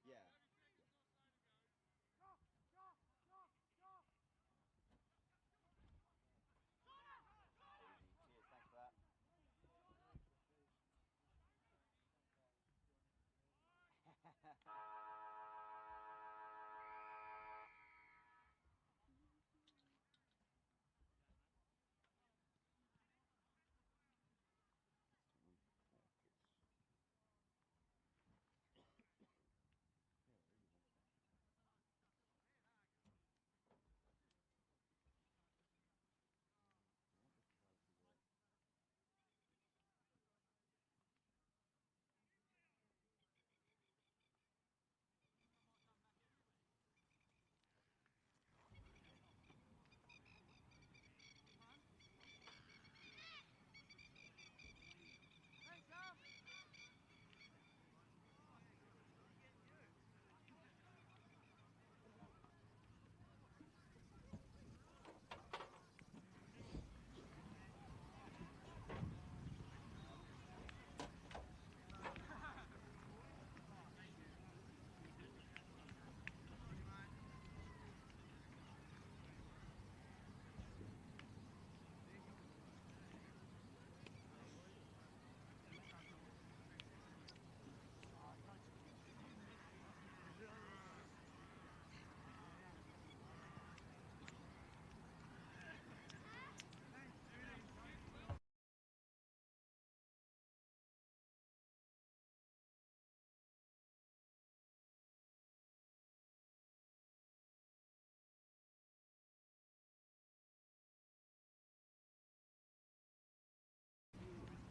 Yeah. Easy. Cheers. Thanks for that.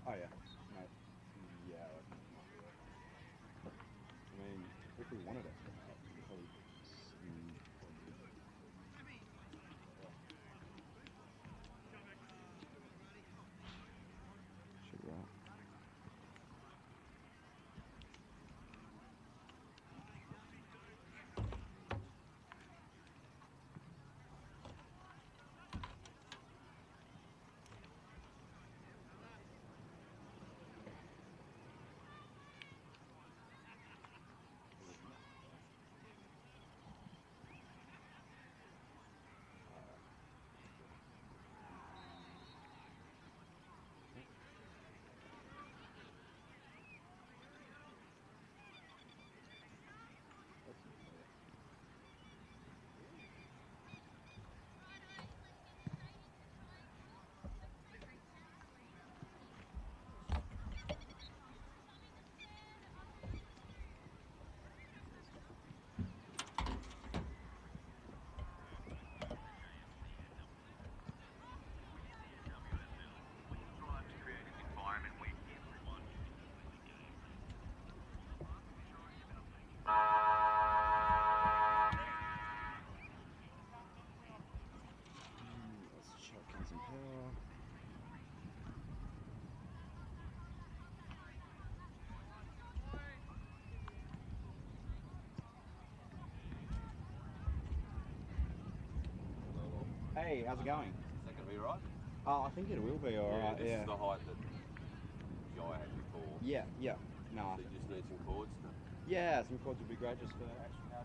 Oh yeah. No. Yeah. I mean, if we wanted it, we'd probably. Mm, should be right. Let's chuck in some power. Hey, how's it going? Is that going to be right? I think it will be alright. This Yeah. is the height that Jai had before. Yeah. Yeah. No. So you just need some chords to... Yeah, some chords would be great just for extra power.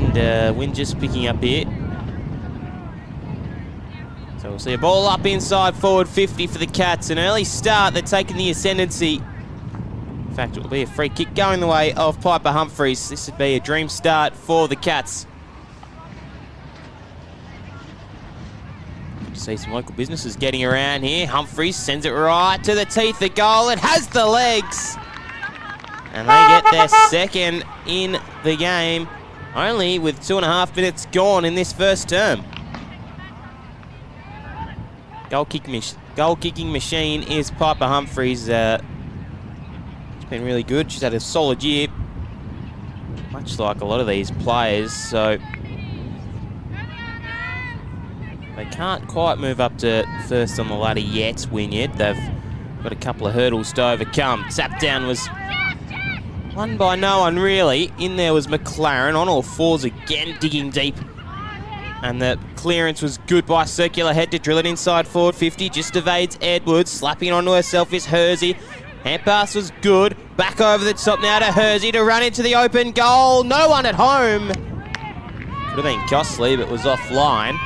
Wind just picking up here. So we'll see a ball up inside forward 50 for the Cats. An early start, they're taking the ascendancy. In fact, it will be a free kick going the way of Piper Humphreys. This would be a dream start for the Cats. See some local businesses getting around here. Humphreys sends it right to the teeth of goal. It has the legs. And they get their second in the game, only with 2.5 minutes gone in this first term. Goal kicking machine is Piper Humphreys. She's been really good. She's had a solid year, much like a lot of these players. So they can't quite move up to first on the ladder yet, Wynyard. They've got a couple of hurdles to overcome. Tap down was won by no one, really. In there was McLaren, on all fours again, digging deep. And the clearance was good by Circular Head to drill it inside forward 50. Just evades Edwards. Slapping it onto herself is Hersey. Hand pass was good. Back over the top now to Hersey to run into the open goal. No one at home. Could have been costly, but was offline.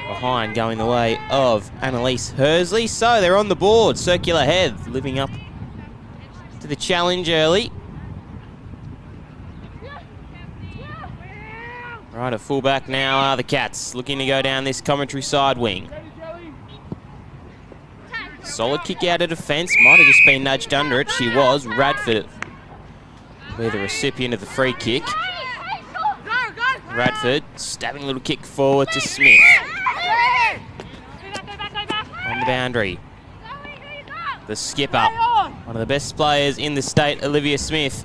Behind going the way of Annalise Hersley. So they're on the board. Circular Head living up to the challenge early. Right, at fullback now are the Cats, looking to go down this commentary side wing. Solid kick out of defence, might have just been nudged under it. She was. Radford will be the recipient of the free kick. Radford stabbing a little kick forward to Smith. On the boundary. The skipper, one of the best players in the state, Olivia Smith.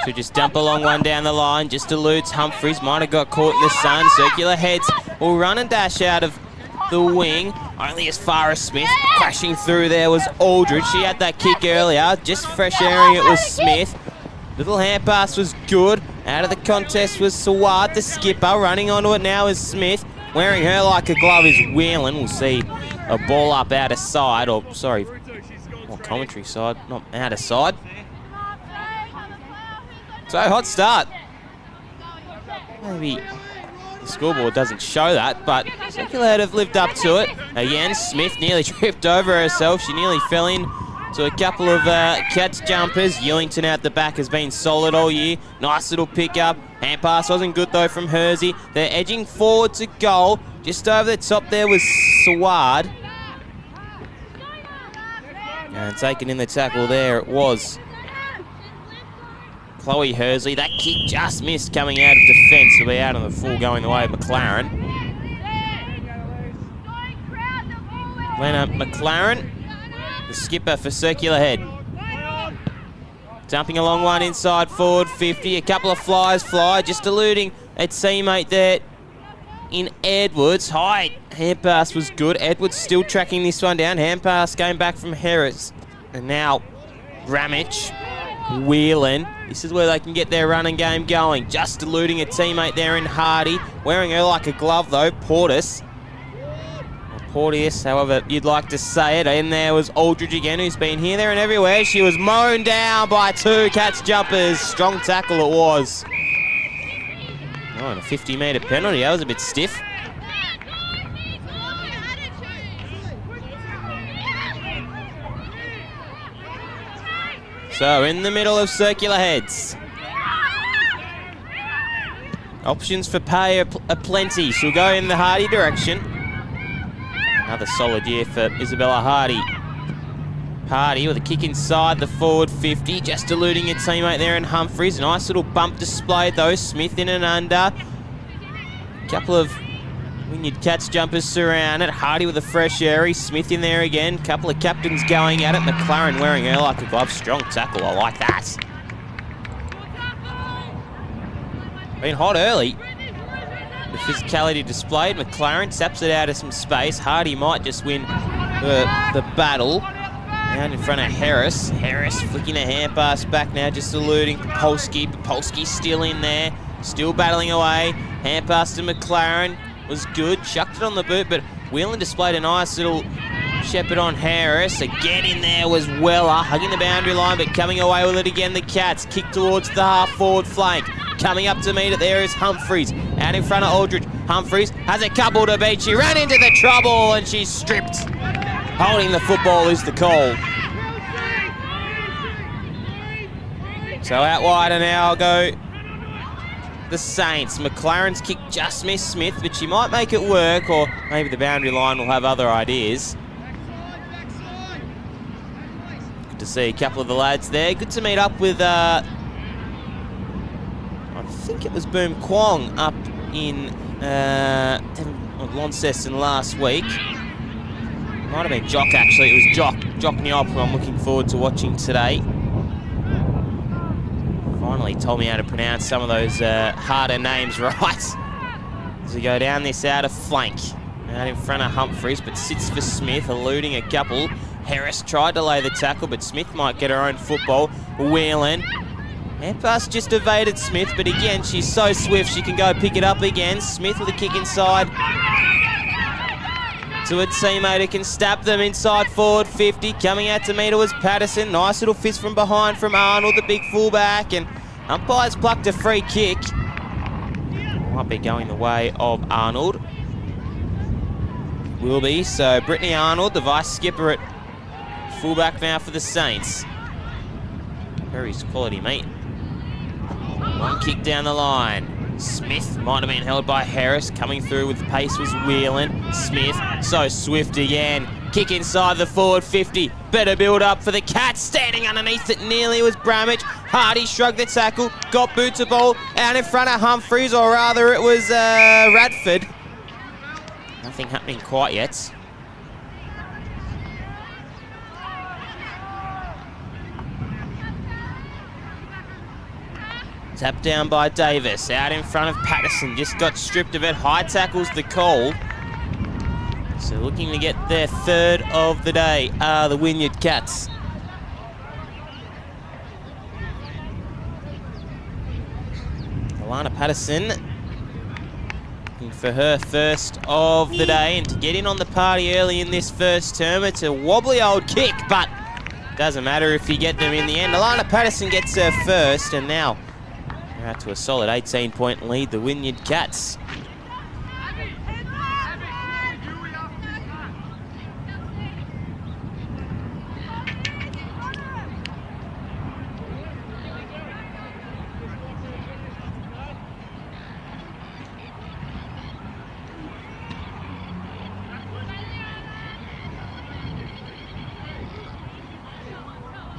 Should just dump a long one down the line, just eludes Humphreys, might have got caught in the sun. Circular Heads will run and dash out of the wing, only as far as Smith. Crashing through there was Aldridge. She had that kick earlier, just fresh airing it was Smith. Little hand pass was good. Out of the contest was Sawad, the skipper. Running onto it now is Smith. Wearing her like a glove is Whelan. We'll see a ball up out of side, or sorry, commentary side, not out of side. So, hot start. Maybe the scoreboard doesn't show that, but Circular Head have lived up to it. Again, Smith nearly tripped over herself. She nearly fell in to a couple of Cats jumpers. Ewington out the back has been solid all year. Nice little pick-up. Hand pass wasn't good, though, from Hersey. They're edging forward to goal. Just over the top there was Sawad. And taken in the tackle there, it was Chloe Hersley. That kick just missed coming out of defence. It'll be out on the full going the way of McLaren. Lena McLaren, the skipper for Circular Head. Dumping a long one inside forward 50. A couple of flyers fly, just eluding a teammate there in Edwards. High hand pass was good. Edwards still tracking this one down. Hand pass going back from Harris. And now Ramage, Whelan. This is where they can get their running game going. Just eluding a teammate there in Hardy. Wearing her like a glove though, Portis. Porteous, however you'd like to say it. And there was Aldridge again, who's been here, there and everywhere. She was mown down by two Cats jumpers. Strong tackle it was. Oh, and a 50-metre penalty. That was a bit stiff. So, in the middle of Circular Heads. Options for pay are plenty. She'll go in the Hardy direction. Another solid year for Isabella Hardy. Hardy with a kick inside the forward 50, just eluding a teammate there in Humphreys. Nice little bump displayed though. Smith in and under. Couple of Wynyard Cats jumpers surround it. Hardy with a fresh airy. Smith in there again. Couple of captains going at it. McLaren wearing her like a glove. Strong tackle. I like that. Been hot early. The physicality displayed. McLaren taps it out of some space. Hardy might just win the battle. Down in front of Harris. Harris flicking a hand pass back now, just eluding Popolski. Popolski still in there. Still battling away. Hand pass to McLaren. Was good. Chucked it on the boot, but Whelan displayed a nice little shepherd on Harris. Again in there was Weller, hugging the boundary line, but coming away with it again. The Cats kick towards the half-forward flank. Coming up to meet it, there is Humphries. Out in front of Aldridge. Humphries has a couple to beat. She ran into the trouble and she's stripped. Holding the football is the call. So out wide and now I'll go the Saints. McLaren's kick just missed Smith, but she might make it work, or maybe the boundary line will have other ideas. Good to see a couple of the lads there. Good to meet up with, I think it was Boom Kwong up in Launceston last week. Might have been Jock, actually. It was Jock Nyop, who I'm looking forward to watching today. Finally told me how to pronounce some of those harder names right. As we go down this outer flank. Out in front of Humphries, but sits for Smith, eluding a couple. Harris tried to lay the tackle, but Smith might get her own football. Whelan. Hand pass just evaded Smith, but again, she's so swift she can go pick it up again. Smith with a kick inside to a teammate who can stab them inside forward 50. Coming out to meet it was Patterson. Nice little fist from behind from Arnold, the big fullback, and umpires plucked a free kick. Might be going the way of Arnold. Will be. So Brittany Arnold, the vice skipper at fullback now for the Saints. Very quality meat. One kick down the line. Smith might have been held by Harris. Coming through with pace was Whelan. Smith, so swift again. Kick inside the forward 50. Better build up for the Cats. Standing underneath it nearly was Bramage. Hardy shrugged the tackle. Got boot to ball. Out in front of Humphries, or rather it was Radford. Nothing happening quite yet. Tapped down by Davis. Out in front of Patterson. Just got stripped of it. High tackles the call. So looking to get their third of the day are the Wynyard Cats. Alana Patterson looking for her first of the day, and to get in on the party early in this first term. It's a wobbly old kick, but doesn't matter if you get them in the end. Alana Patterson gets her first, and now they're out to a solid 18-point lead, the Wynyard Cats.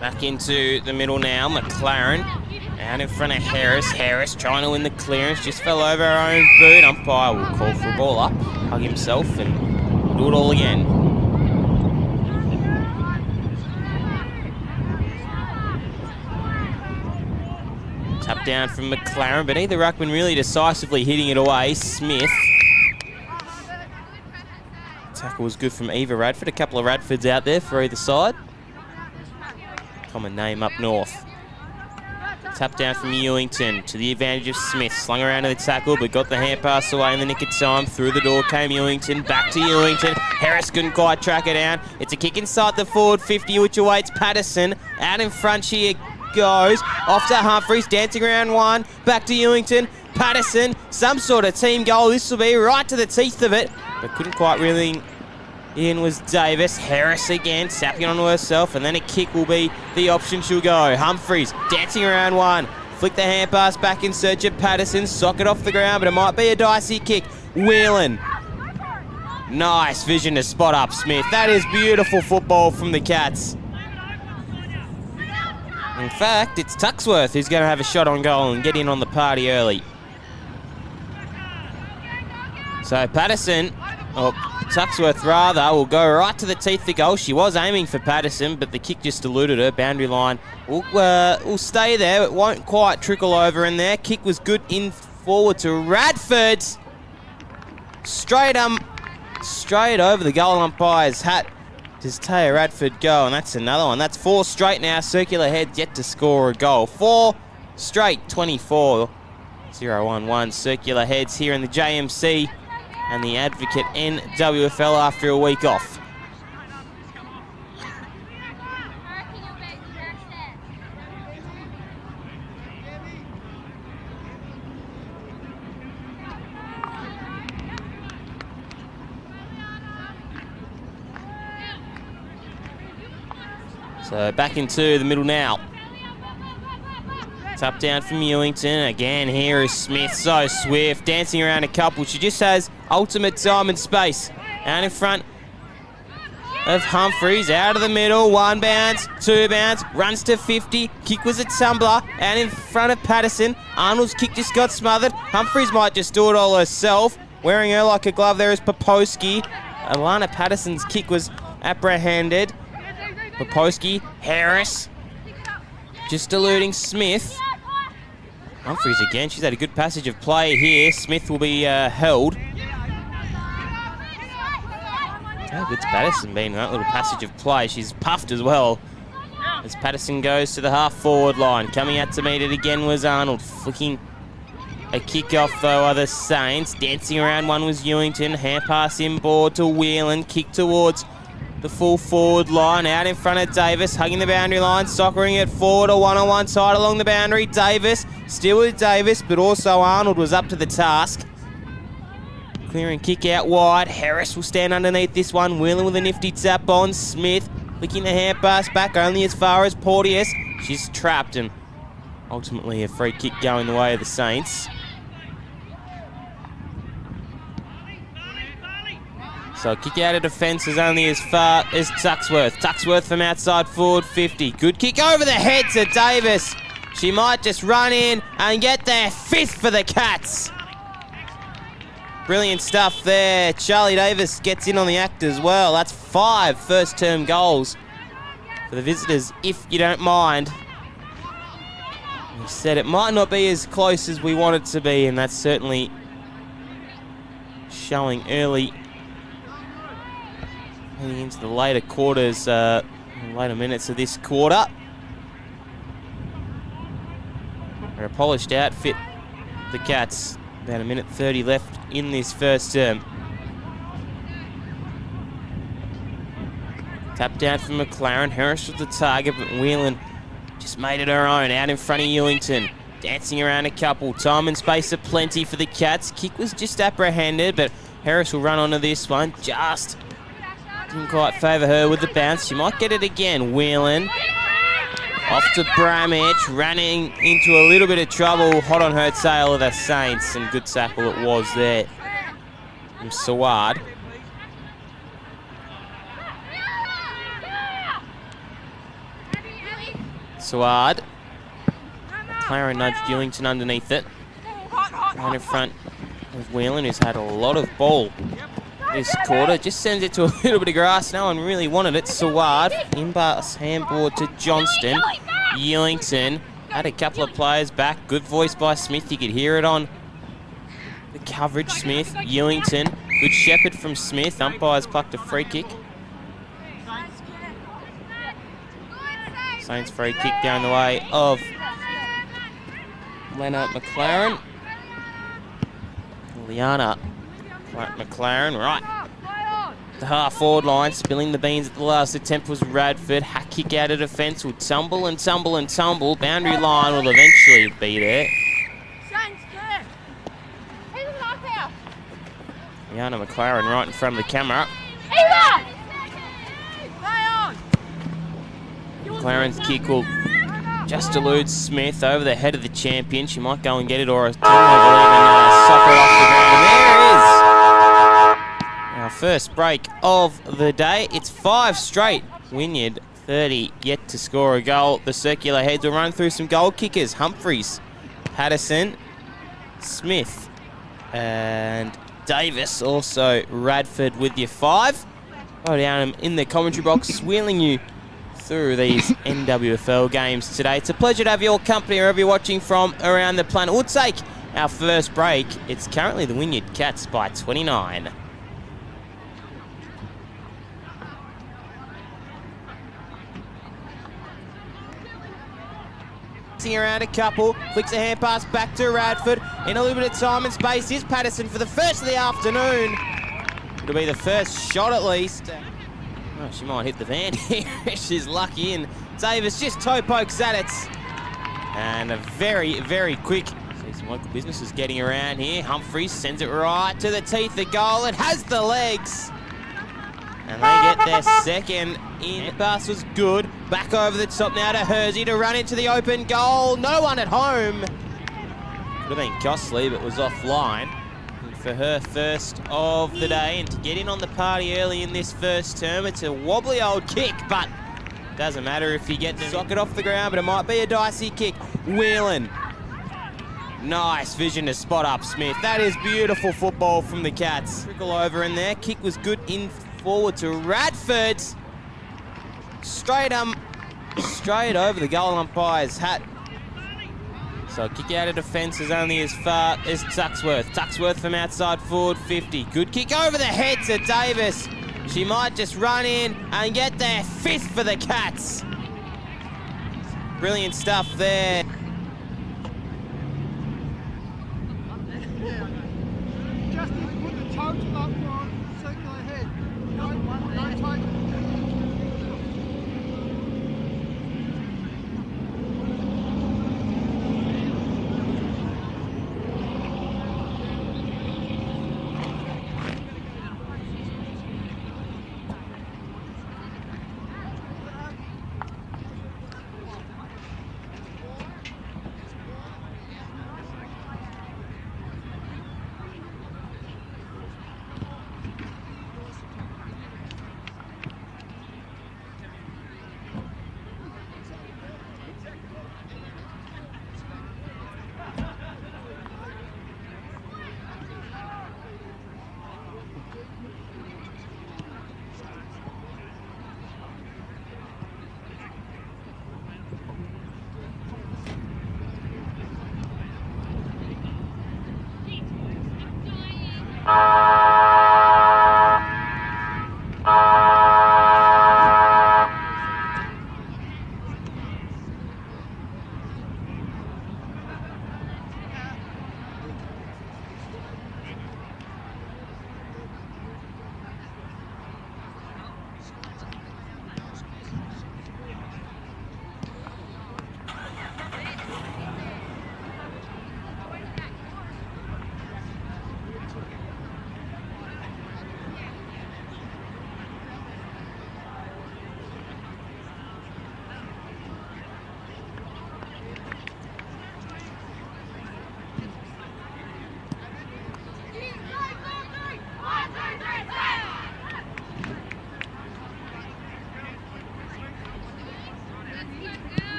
Back into the middle now, McLaren out in front of Harris. Harris trying to win the clearance, just fell over her own boot. Umpire will call for a ball up, hug himself, and do it all again. Tap down from McLaren, but either ruckman really decisively hitting it away. Smith. Tackle was good from Eva Radford. A couple of Radfords out there for either side. Common name up north. Tap down from Ewington to the advantage of Smith. Slung around to the tackle, but got the hand pass away in the nick of time. Through the door came Ewington. Back to Ewington. Harris couldn't quite track her down. It's a kick inside the forward 50, which awaits Patterson. Out in front she goes. Off to Humphries, dancing around one. Back to Ewington. Patterson, some sort of team goal. This will be right to the teeth of it, but couldn't quite really. In was Davis. Harris again, sapping onto herself, and then a kick will be the option she'll go. Humphries dancing around one. Flick the hand pass back in search of Patterson. Sock it off the ground, but it might be a dicey kick. Whelan. Nice vision to spot up Smith. That is beautiful football from the Cats. In fact, it's Tuxworth who's going to have a shot on goal and get in on the party early. So Patterson, or Tuxworth rather, will go right to the teeth of the goal. She was aiming for Patterson, but the kick just eluded her. Boundary line will stay there. It won't quite trickle over in there. Kick was good in forward to Radford. Straight over the goal umpire's hat. Does Taya Radford go? And that's another one. That's 4 straight now. Circular Heads yet to score a goal. 4 straight, 24-0-1-1. Circular Heads here in the JMC and the Advocate NWFL after a week off. So back into the middle now. Up down from Ewington. Again, here is Smith, so swift, dancing around a couple. She just has ultimate time and space. Out in front of Humphries, out of the middle, 1 bounce, 2 bounce, runs to 50. Kick was a tumbler, out in front of Patterson. Arnold's kick just got smothered. Humphries might just do it all herself. Wearing her like a glove there is Poposki. Alana Patterson's kick was apprehended. Poposki, Harris, just eluding Smith. Humphries again, she's had a good passage of play here. Smith will be held. How good's Patterson been in that little passage of play? She's puffed as well. As Patterson goes to the half-forward line. Coming out to meet it again was Arnold. Flicking a kick-off, though, are the Saints. Dancing around one was Ewington. Hand pass inboard to Whelan. Kick towards the full forward line. Out in front of Davis. Hugging the boundary line. Soccering it forward. A one-on-one side along the boundary. Davis. Still with Davis, but also Arnold was up to the task. Clearing kick out wide. Harris will stand underneath this one. Whelan with a nifty tap on. Smith flicking the hand pass back only as far as Porteous. She's trapped and ultimately a free kick going the way of the Saints. So kick out of defence is only as far as Tuxworth. Tuxworth from outside forward 50. Good kick over the head to Davis. She might just run in and get their 5th for the Cats. Brilliant stuff there. Charlie Davis gets in on the act as well. That's 5 first-term goals for the visitors, if you don't mind. We said it might not be as close as we want it to be, and that's certainly showing early into the later quarters, later minutes of this quarter. They're a polished outfit, the Cats. About 1:30 left in this first term. Tap down from McLaren. Harris was the target, but Whelan just made it her own. Out in front of Ewington. Dancing around a couple. Time and space aplenty for the Cats. Kick was just apprehended, but Harris will run onto this one. Just didn't quite favour her with the bounce. She might get it again. Whelan. Off to Bramage, running into a little bit of trouble. Hot on her tail of the Saints, and good tackle it was there from Saward. Saward. McLaren nudged Ewington underneath it. Right in front of Whelan, who's had a lot of ball this quarter. Just sends it to a little bit of grass. No one really wanted it. Saward, in-pass handball to Johnston. Ewington had a couple of players back. Good voice by Smith. You could hear it on the coverage. Smith, Ewington. Good shepherd from Smith. Umpires plucked a free kick. Saints free kick down the way of Leonard McLaren. Liana McLaren, right. The half-forward line, spilling the beans at the last attempt was Radford. Hack kick out of defence will tumble and tumble and tumble. Boundary line will eventually be there. Liana McLaren right in front of the camera. McLaren's kick will just elude Smith over the head of the champion. She might go and get it, or a team will even sucker off the ground. And there it is. Our first break of the day. It's 5 straight. Wynyard 30 yet to score a goal. The circular heads will run through some goal kickers. Humphries, Patterson, Smith, and Davis. Also Radford with your 5. Go down in the commentary box, wheeling you through these NWFL games today. It's a pleasure to have your company wherever you're watching from around the planet. We'll take our first break. It's currently the Wynyard Cats by 29. Around a couple, flicks a hand pass back to Radford. In a little bit of time and space is Patterson for the first of the afternoon. It'll be the first shot at least. Oh, she might hit the van here. She's lucky, and Davis just toe pokes at it. And a very, very quick. See some local businesses getting around here. Humphries sends it right to the teeth of goal. It has the legs. And they get their second in. Pass was good. Back over the top now to Hersey to run into the open goal. No one at home. Could have been costly, but was offline. And for her first of the day, and to get in on the party early in this first term, it's a wobbly old kick, but doesn't matter if you get the socket off the ground, but it might be a dicey kick. Whelan. Nice vision to spot up Smith. That is beautiful football from the Cats. Trickle over in there. Kick was good in forward to Radford. Straight over the goal umpire's hat. So kick out of defence is only as far as Tuxworth. Tuxworth from outside forward 50. Good kick over the head to Davis. She might just run in and get their fifth for the Cats. Brilliant stuff there.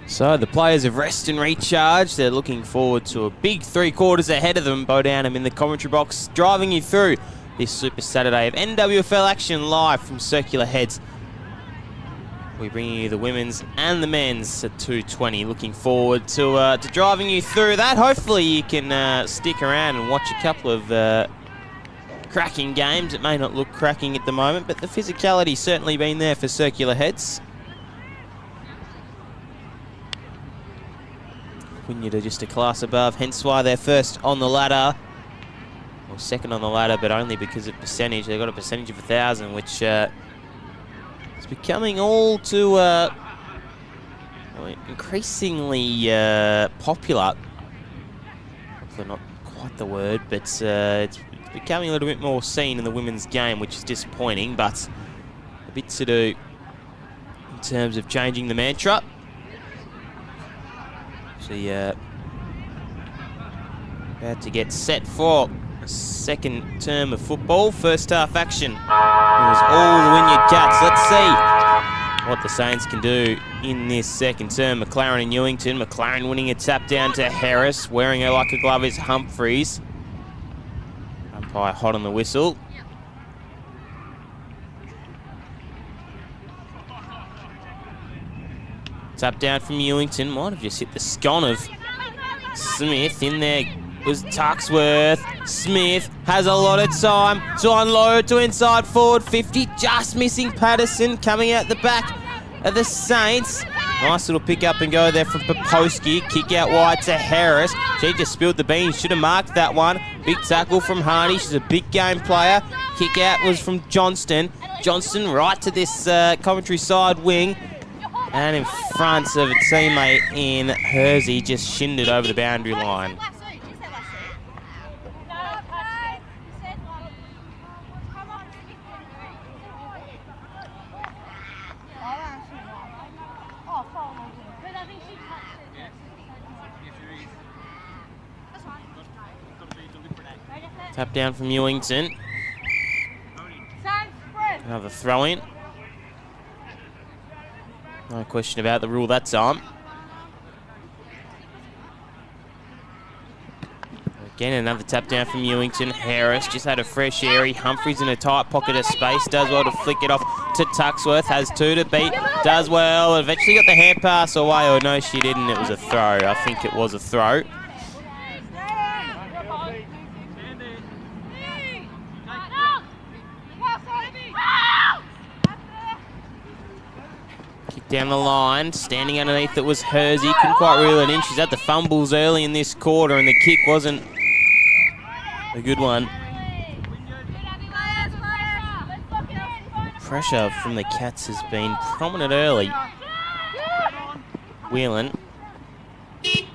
So the players have rest and recharged. They're looking forward to a big 3 quarters ahead of them. Bo Downham in the commentary box, driving you through this Super Saturday of NWFL action live from Circular Heads. We bring you the women's and the men's at 2:20. Looking forward to driving you through that. Hopefully you can stick around and watch a couple of cracking games. It may not look cracking at the moment, but the physicality's certainly been there for Circular Heads. Wynyard are just a class above, hence why they're first on the ladder. Or second on the ladder, but only because of percentage. They've got a percentage of 1,000, which is becoming all too increasingly popular. Hopefully not quite the word, but it's becoming a little bit more seen in the women's game, which is disappointing, but a bit to do in terms of changing the mantra. About to get set for a second term of football. First half action. It was all the Wynyard Cats. Let's see what the Saints can do in this second term. McLaren and Newington. McLaren winning a tap down to Harris. Wearing her like a glove is Humphreys. Umpire hot on the whistle. Tap down from Newington. Might have just hit the scone of Smith. In there was Tuxworth. Smith has a lot of time to unload to inside forward 50. Just missing Patterson. Coming out the back of the Saints. Nice little pick up and go there from Poposki. Kick out wide to Harris. She just spilled the beans. Should have marked that one. Big tackle from Hardy. She's a big game player. Kick out was from Johnston. Johnston right to this Coventry side wing. And in front of a teammate in Hersey, just shinned it over the boundary line. Tap down from Ewington. Another throw in. No question about the rule that time. Again, another tap down from Ewington. Harris just had a fresh airy. Humphries in a tight pocket of space. Does well to flick it off to Tuxworth. Has two to beat. Does well. Eventually got the hand pass away. Or no, she didn't. It was a throw. I think it was a throw. Down the line, standing underneath it was Hersey. Couldn't quite reel it in. She's had the fumbles early in this quarter and the kick wasn't a good one. Pressure from the Cats has been prominent early. Whelan. Kick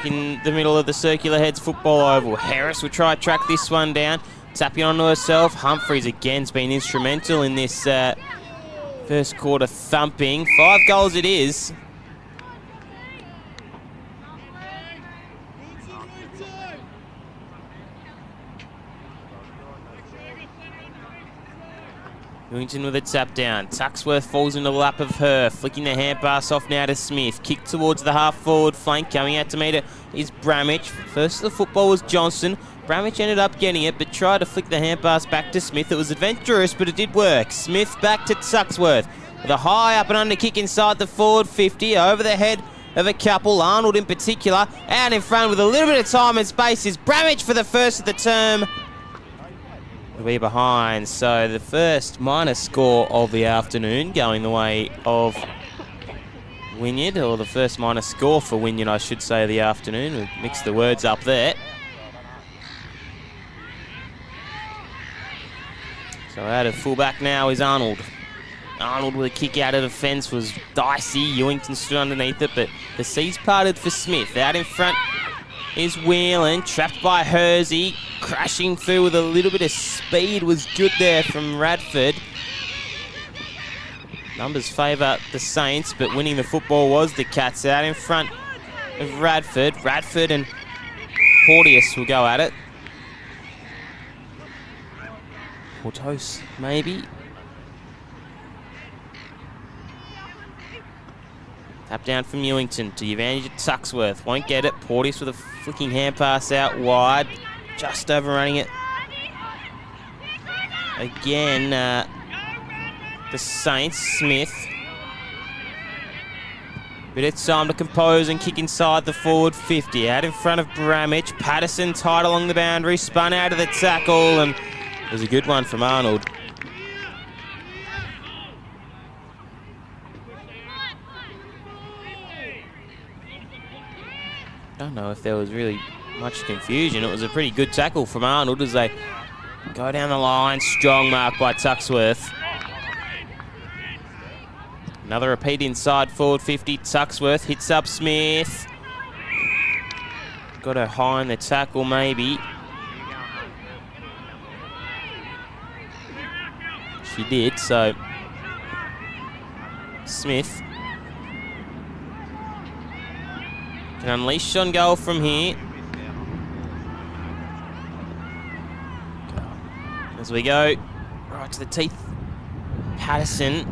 in the middle of the circular heads football oval. Harris will try to track this one down. Tapping onto herself. Humphries again's been instrumental in this first quarter thumping. 5 goals it is. Newington with a tap down. Tuxworth falls into the lap of her. Flicking the hand pass off now to Smith. Kick towards the half forward flank. Coming out to meet it is Bramich. First the football was Johnson. Bramich ended up getting it, but tried to flick the hand pass back to Smith. It was adventurous, but it did work. Smith back to Tuxworth with a high up and under kick inside the forward 50, over the head of a couple, Arnold in particular. Out in front with a little bit of time and space is Bramich for the first of the term. We're behind, so the first minus score of the afternoon going the way of Wynyard, or the first minus score for Wynyard, I should say, of the afternoon. We've mixed the words up there. So out of fullback now is Arnold. Arnold with a kick out of the fence was dicey. Ewington stood underneath it, but the seas parted for Smith. Out in front is Whelan, trapped by Hersey. Crashing through with a little bit of speed was good there from Radford. Numbers favour the Saints, but winning the football was the Cats. Out in front of Radford. Radford and Porteous will go at it. Portos, maybe. Tap down from Ewington to the advantage of Tuxworth. Won't get it. Porteous with a flicking hand pass out wide. Just overrunning it. Again, the Saints. Smith. Bit of time to compose and kick inside the forward 50. Out in front of Bramich. Patterson tight along the boundary. Spun out of the tackle, and it was a good one from Arnold. I don't know if there was really much confusion. It was a pretty good tackle from Arnold as they go down the line. Strong mark by Tuxworth. Another repeat inside forward 50. Tuxworth hits up Smith. Got her high in the tackle maybe. She did, so Smith can unleash on goal from here. As we go right to the teeth. Patterson.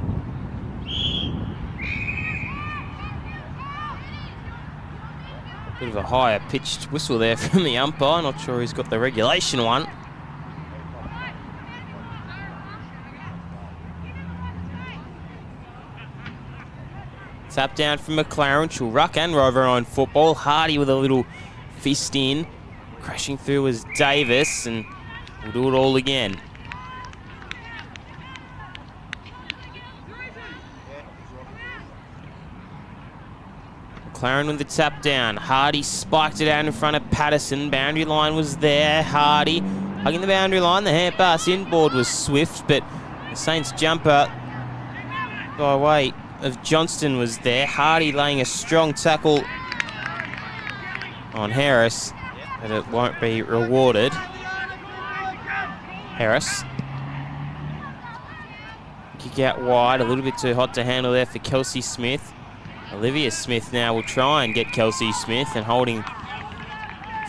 Bit of a higher pitched whistle there from the umpire. Not sure he's got the regulation one. Tap down from McLaren. She'll ruck and rover on football. Hardy with a little fist in. Crashing through was Davis, and we'll do it all again. McLaren with the tap down. Hardy spiked it out in front of Patterson. Boundary line was there. Hardy hugging the boundary line. The hand pass inboard was swift, but the Saints jumper by way of Johnston was there. Hardy laying a strong tackle on Harris, but it won't be rewarded. Harris. Kick out wide, a little bit too hot to handle there for Kelsey Smith. Olivia Smith now will try and get Kelsey Smith, and holding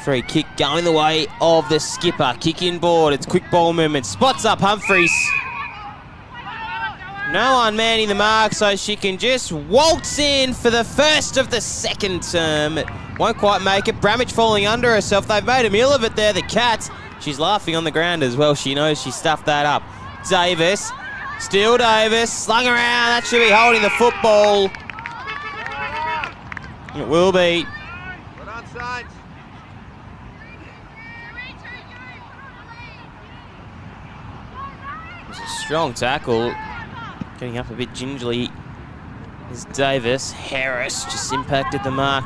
free kick going the way of the skipper. Kick inboard, it's quick ball movement, spots up Humphreys. No one manning the mark, so she can just waltz in for the first of the second term. Won't quite make it. Bramage falling under herself. They've made a meal of it there, the Cats. She's laughing on the ground as well. She knows she stuffed that up. Davis, still Davis, slung around. That should be holding the football. It will be. It's a strong tackle. Getting up a bit gingerly is Davis. Harris just impacted the mark.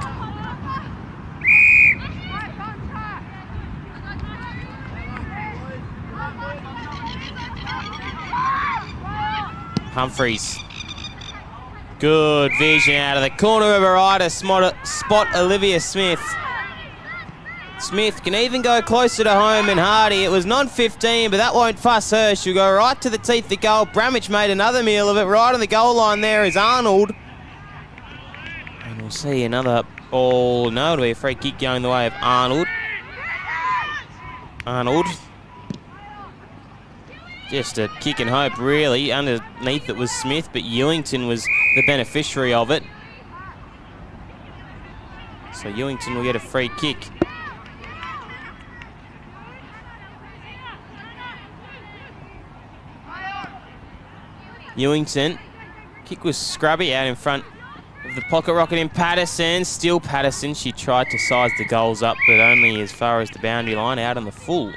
Humphreys. Good vision out of the corner of her eye to spot Olivia Smith. Smith can even go closer to home than Hardy. It was non-15, but that won't fuss her. She'll go right to the teeth of goal. Bramage made another meal of it. Right on the goal line there is Arnold. And we'll see another ball. No, it'll be a free kick going the way of Arnold. Arnold. Just a kick and hope, really. Underneath it was Smith, but Ewington was the beneficiary of it. So Ewington will get a free kick. Ewington. Kick was scrubby out in front of the pocket rocket in Patterson. Still Patterson. She tried to size the goals up, but only as far as the boundary line, out on the full.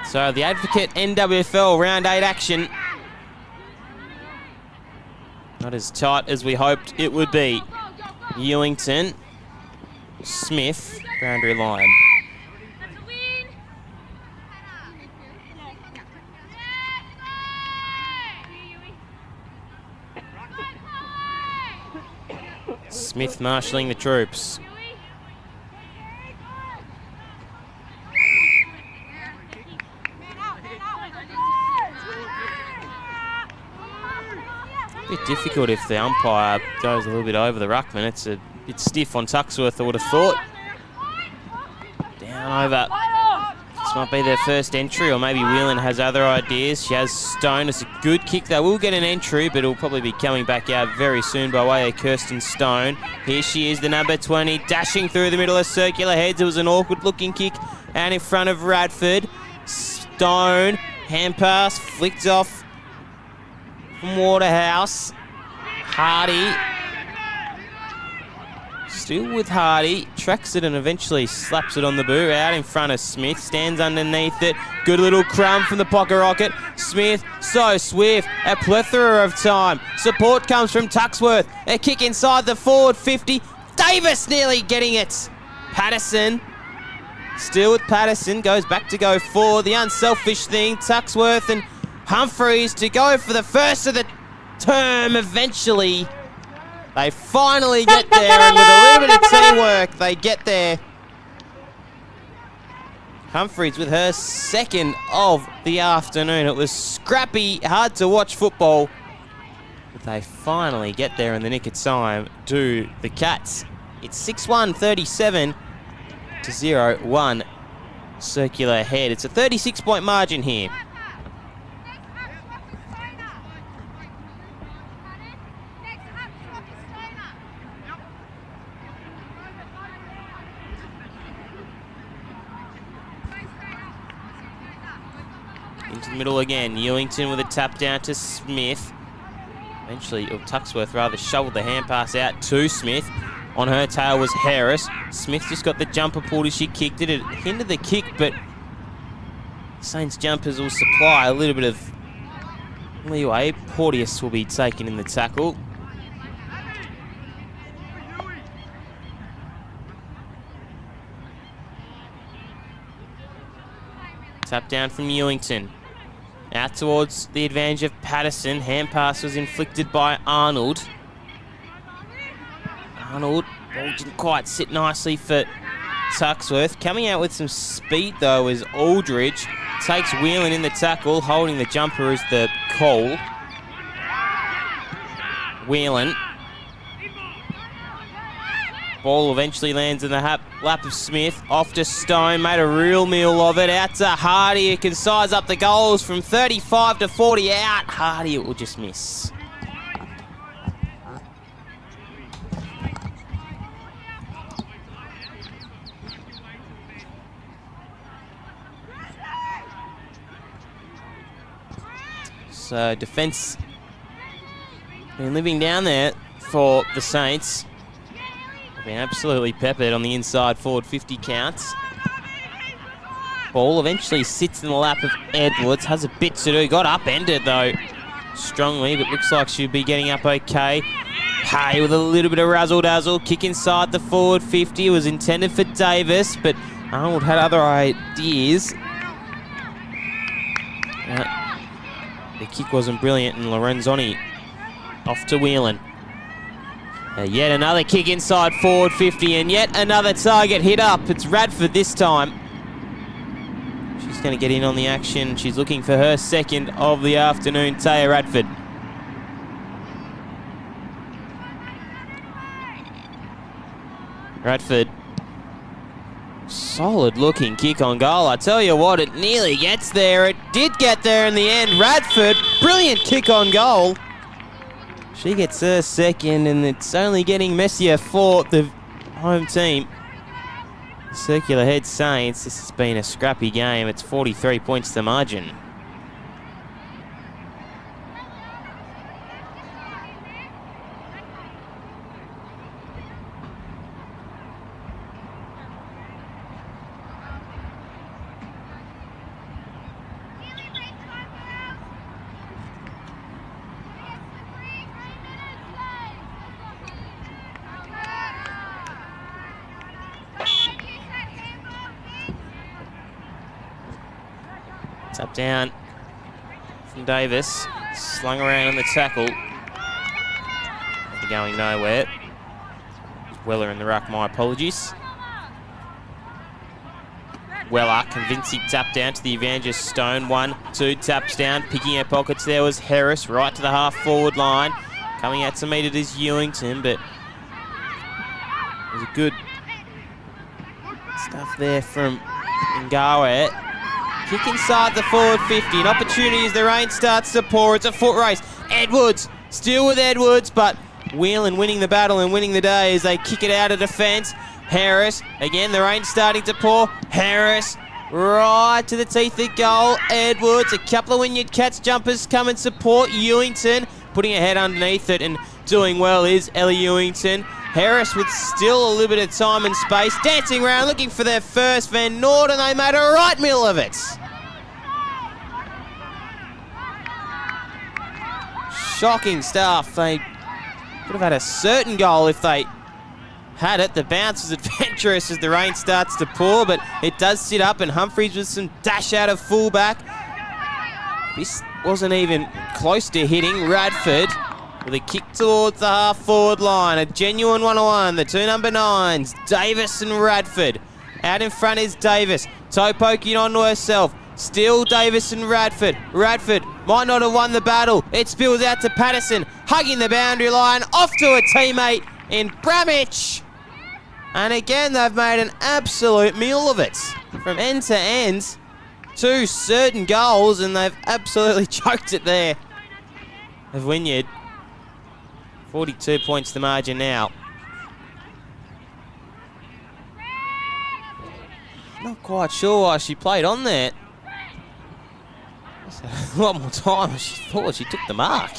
So the Advocate NWFL Round 8 action. Not as tight as we hoped it would be. Ewington, Smith, boundary line. Smith marshalling the troops. Bit difficult if the umpire goes a little bit over the ruckman. It's a bit stiff on Tuxworth, I would have thought. Down over. This might be their first entry, or maybe Whelan has other ideas. She has Stone. It's a good kick. They will get an entry, but it'll probably be coming back out very soon by way of Kirsten Stone. Here she is, the number 20, dashing through the middle of circular heads. It was an awkward-looking kick out in front of Radford. Stone, hand pass, flicked off from Waterhouse. Hardy. Still with Hardy. Tracks it and eventually slaps it on the boot. Out in front of Smith. Stands underneath it. Good little crumb from the pocket rocket. Smith, so swift. A plethora of time. Support comes from Tuxworth. A kick inside the forward 50. Davis nearly getting it. Patterson. Still with Patterson. Goes back to go for the unselfish thing. Tuxworth and Humphreys to go for the first of the term eventually. They finally get there, and with a little bit of teamwork, they get there. Humphreys with her second of the afternoon. It was scrappy, hard to watch football, but they finally get there in the nick of time. Do the Cats. It's 6-1, 37 to 0-1 circular head. It's a 36-point margin here. Into the middle again. Ewington with a tap down to Smith. Eventually, Tuxworth rather shoveled the hand pass out to Smith. On her tail was Harris. Smith just got the jumper pulled as she kicked it. It hindered the kick, but Saints jumpers will supply a little bit of leeway. Porteous will be taken in the tackle. Tap down from Ewington. Out towards the advantage of Patterson. Hand pass was inflicted by Arnold. Arnold, ball didn't quite sit nicely for Tuxworth. Coming out with some speed though is Aldridge. Takes Whelan in the tackle, holding the jumper is the call. Whelan. Ball eventually lands in the lap of Smith. Off to Stone, made a real meal of it. Out to Hardy, who can size up the goals from 35 to 40 out. Hardy, it will just miss. So defence been living down there for the Saints. Been absolutely peppered on the inside forward 50 counts. Ball eventually sits in the lap of Edwards. Has a bit to do. Got upended though strongly, but looks like she'll be getting up okay. Hay with a little bit of razzle-dazzle. Kick inside the forward 50. It was intended for Davis, but Arnold had other ideas. The kick wasn't brilliant, and Lorenzoni off to Whelan. Yet another kick inside forward 50, and yet another target hit up. It's Radford this time. She's going to get in on the action. She's looking for her second of the afternoon. Taya Radford. Radford. Solid looking kick on goal. I tell you what, it nearly gets there. It did get there in the end. Radford, brilliant kick on goal. She gets her second, and it's only getting messier for the home team. Circular Head Saints, this has been a scrappy game. It's 43 points to margin. Up down from Davis, slung around on the tackle. They're going nowhere. Weller in the ruck, my apologies. Weller, convincing tap down to the advantage of Stone. 1, 2, taps down, picking her pockets. There was Harris, right to the half-forward line. Coming out to meet it is Ewington, but it was a good stuff there from Ngawe. Kick inside the forward 50. An opportunity as the rain starts to pour. It's a foot race. Edwards, still with Edwards, but Whelan winning the battle and winning the day as they kick it out of defence. Harris, again, the rain's starting to pour. Harris, right to the teeth of goal. Edwards, a couple of Wynyard Cats jumpers come and support Ewington. Putting her head underneath it and doing well is Ellie Ewington. Harris with still a little bit of time and space. Dancing around, looking for their first. Van Norden, they made a right meal of it. Shocking stuff. They could have had a certain goal if they had it. The bounce was adventurous as the rain starts to pour, but it does sit up, and Humphries with some dash out of fullback. This wasn't even close to hitting. Radford with a kick towards the half-forward line. A genuine 1-on-1. The two number 9s, Davis and Radford. Out in front is Davis. Toe poking onto herself. Still Davis and Radford. Radford might not have won the battle. It spills out to Patterson. Hugging the boundary line. Off to a teammate in Bramich. And again, they've made an absolute meal of it. From end to end. 2 certain goals, and they've absolutely choked it there. Of Wynyard. 42 points to margin now. Not quite sure why she played on there. A lot more time. She thought she took the mark.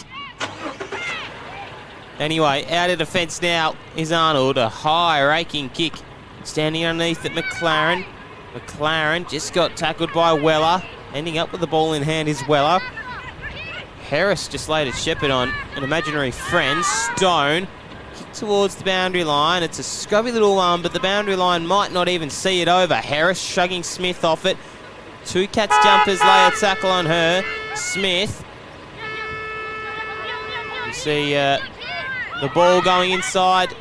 Anyway, out of defence now is Arnold. A high raking kick. Standing underneath at McLaren. McLaren just got tackled by Weller. Ending up with the ball in hand is Weller. Harris just laid a shepherd on an imaginary friend. Stone. Kick towards the boundary line. It's a scrubby little one, but the boundary line might not even see it over. Harris shrugging Smith off it. Two Cats jumpers lay a tackle on her. Smith. You see the ball going inside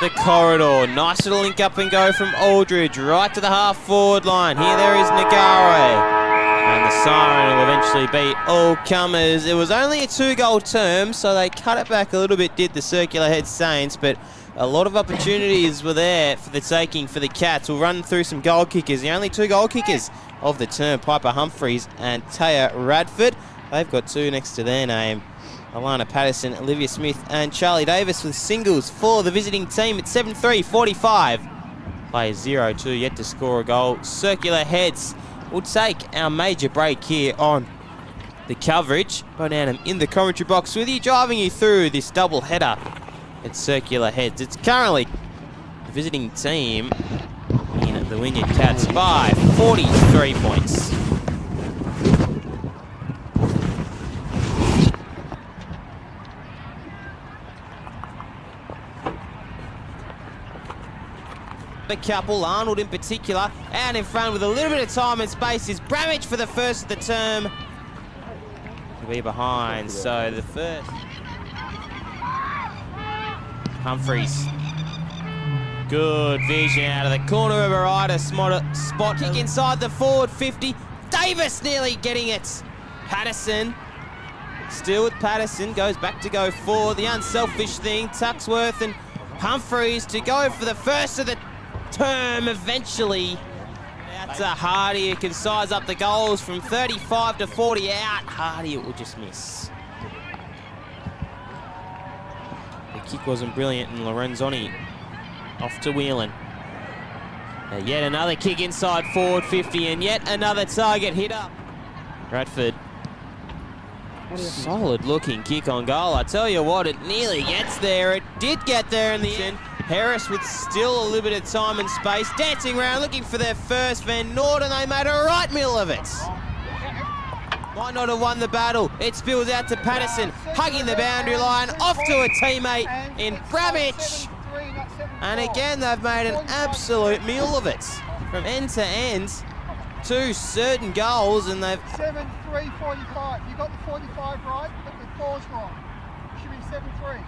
the corridor. Nice little link up and go from Aldridge right to the half-forward line. Here there is Nagare. And the siren will eventually be all comers. It was only a 2-goal term, so they cut it back a little bit, did the Circular Head Saints, but a lot of opportunities were there for the taking for the Cats. We'll run through some goal kickers. The only 2 goal kickers of the term, Piper Humphreys and Taya Radford. They've got 2 next to their name. Alana Patterson, Olivia Smith and Charlie Davis with singles for the visiting team at 7-3-45. Players 0-2 yet to score a goal. Circular Heads will take our major break here on the coverage. Bonanham in the commentary box with you, driving you through this double header at Circular Heads. It's currently the visiting team in the Wynyard Cats by 43 points. The couple, Arnold in particular, out in front with a little bit of time and space is Bramage for the first of the term. To be behind, so the first. Humphreys. Good vision out of the corner of her eye to spot kick inside the forward 50. Davis nearly getting it. Patterson. Still with Patterson, goes back to go for the unselfish thing. Tuxworth and Humphreys to go for the first of the term eventually. Out to Hardy, who can size up the goals from 35 to 40 out. Hardy, it will just miss. The kick wasn't brilliant, and Lorenzoni off to Whelan. Yet another kick inside forward 50, and yet another target hit up. Radford. Solid looking kick on goal. I tell you what, it nearly gets there. It did get there in the end. Harris with still a little bit of time and space, dancing around looking for their first. Van Norden, they made a right middle of it. Might not have won the battle. It spills out to Patterson, hugging the boundary line, off to a teammate in Bramage. And again, they've made an absolute meal of it. From end to end, 2 certain goals, and they've... 7-3-45. You got the 45 right, but the 4's wrong. It should be 7-3.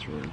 True.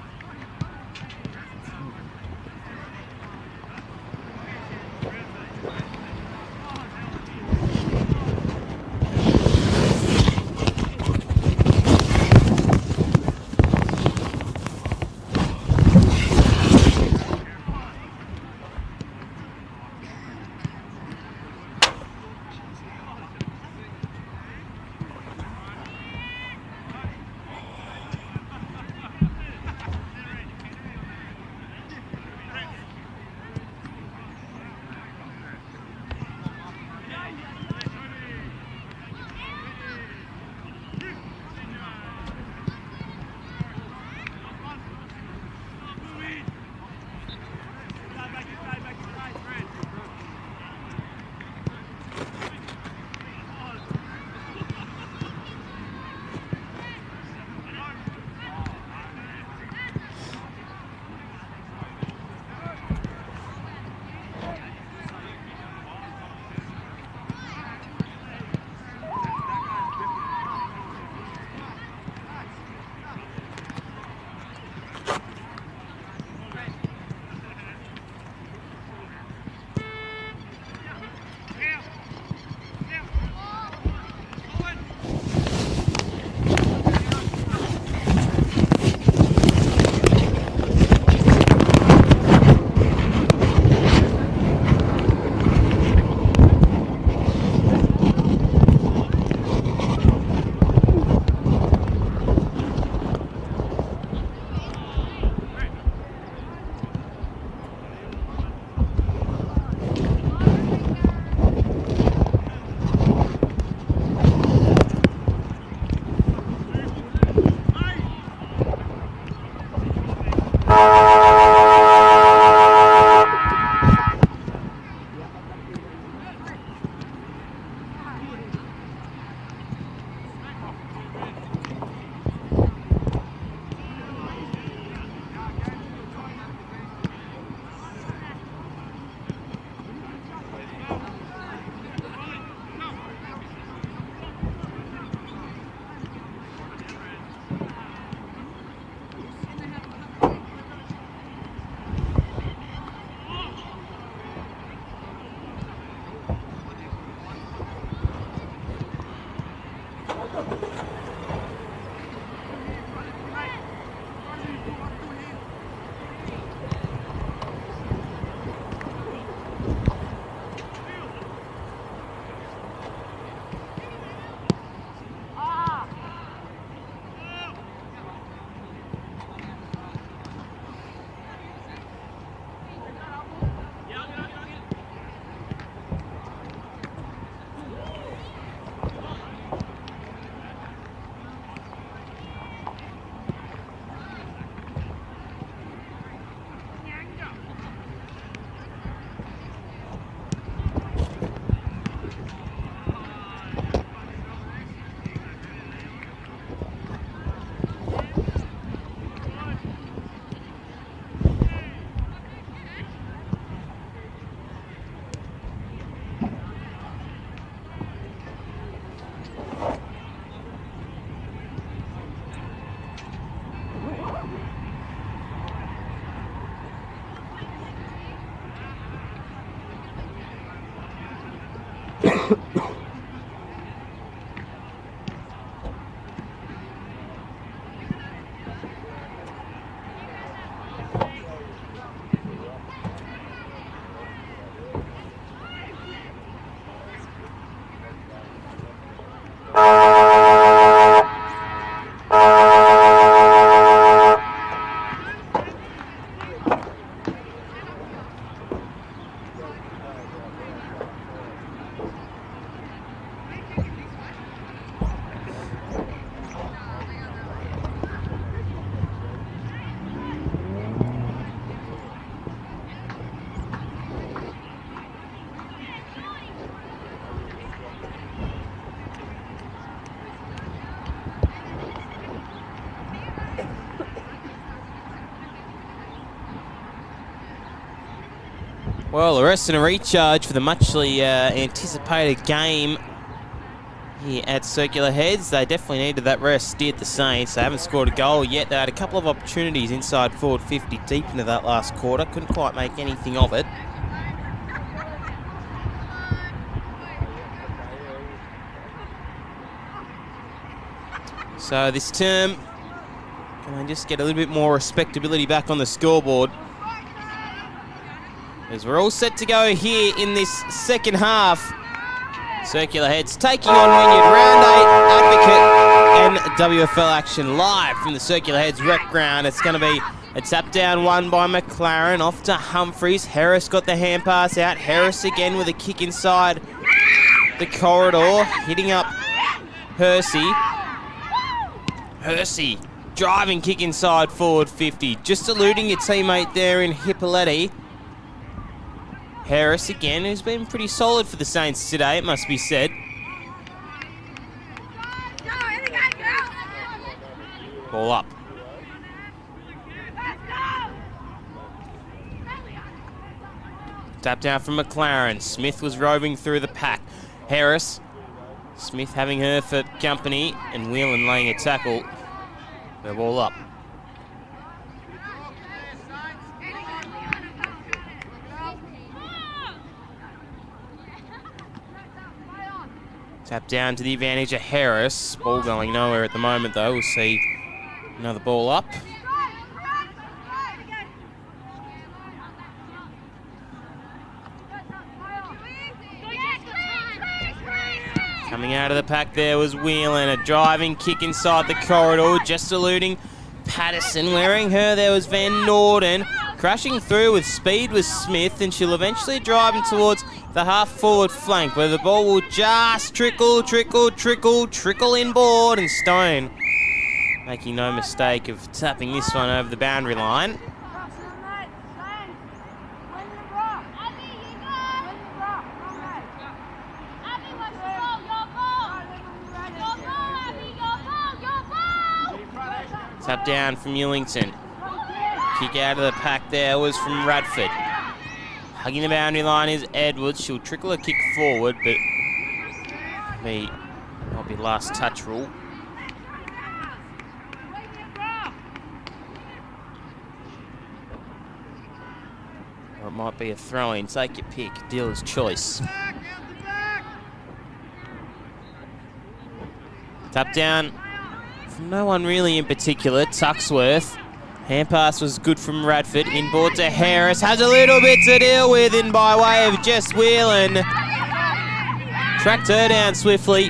Well, a rest and a recharge for the muchly anticipated game here at Circular Heads. They definitely needed that rest, steered the Saints. They haven't scored a goal yet. They had a couple of opportunities inside forward 50 deep into that last quarter. Couldn't quite make anything of it. So this term, can I just get a little bit more respectability back on the scoreboard? As we're all set to go here in this second half. Circular Heads taking on Wynyard. Round 8 Advocate NWFL action live from the Circular Heads rec ground. It's going to be a tap down one by McLaren off to Humphreys. Harris got the hand pass out. Harris again with a kick inside the corridor, hitting up Hersey. Hersey driving kick inside forward 50, just eluding your teammate there in Hippoletti. Harris again, who's been pretty solid for the Saints today, it must be said. Ball up. Tap down from McLaren. Smith was roving through the pack. Harris. Smith having her for company, and Whelan laying a tackle. They're ball up. Tap down to the advantage of Harris. Ball going nowhere at the moment though. We'll see another ball up. Coming out of the pack there was Whelan. A driving kick inside the corridor, just eluding Patterson. Wearing her there was Van Norden. Crashing through with speed was Smith, and she'll eventually drive him towards the half-forward flank, where the ball will just trickle inboard, and Stone making no mistake of tapping this one over the boundary line. Tap down from Ewington. Kick out of the pack there was from Radford. Hugging the boundary line is Edwards. She'll trickle a kick forward, but might be last touch rule. Or it might be a throw-in. Take your pick. Dealer's choice. Tap down from no one really in particular. Tuxworth. Hand pass was good from Radford. Inboard to Harris. Has a little bit to deal with in by way of Jess Whelan. Tracked her down swiftly.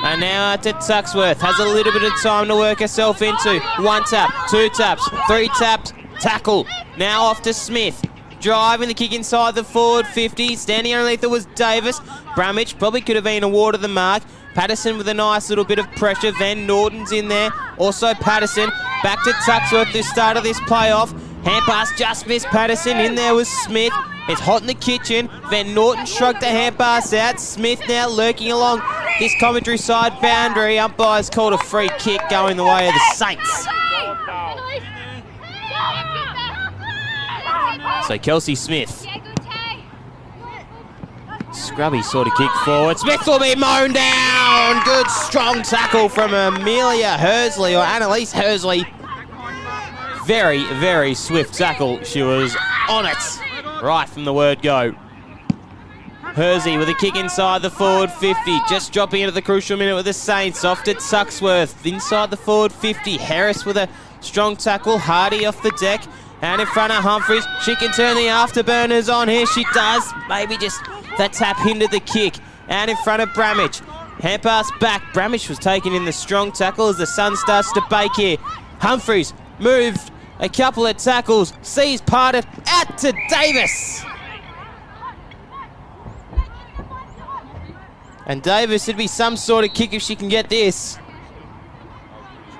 And now out to Tuxworth. Has a little bit of time to work herself into. 1 tap, 2 taps, 3 taps. Tackle. Now off to Smith. Driving the kick inside the forward 50. Standing underneath it was Davis. Bramage probably could have been awarded the mark. Patterson with a nice little bit of pressure. Van Norden's in there. Also Patterson. Back to Tuxworth to start of this playoff. Hand pass just missed Patterson. In there was Smith. It's hot in the kitchen. Van Norton shrugged the hand pass out. Smith now lurking along this commentary side boundary. Umpires called a free kick going the way of the Saints. So Kelsey Smith. Scrubby sort of kick forward. Smith will be mown down. Good strong tackle from Amelia Hersley, or Annalise Hersley. Very, very swift tackle. She was on it right from the word go. Hersey with a kick inside the forward 50. Just dropping into the crucial minute with the Saints. Off to Tuxworth inside the forward 50. Harris with a strong tackle. Hardy off the deck. And in front of Humphreys. She can turn the afterburners on here. She does. Maybe just that tap hindered the kick. And in front of Bramage. Hand pass back. Bramage was taken in the strong tackle as the sun starts to bake here. Humphreys moved a couple of tackles. Sees parted. Out to Davis. And Davis, it'd be some sort of kick if she can get this.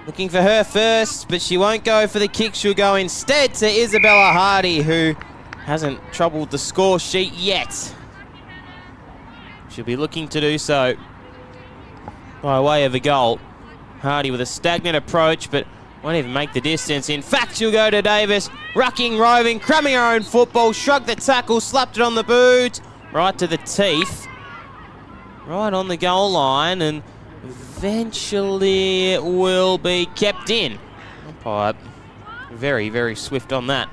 Looking for her first, but she won't go for the kick. She'll go instead to Isabella Hardy, who hasn't troubled the score sheet yet. She'll be looking to do so by way of a goal. Hardy with a stagnant approach, but won't even make the distance. In fact, she'll go to Davis. Rucking, roving, cramming her own football. Shrugged the tackle, slapped it on the boot. Right to the teeth. right on the goal line, and eventually it will be kept in. Umpire very, very swift on that.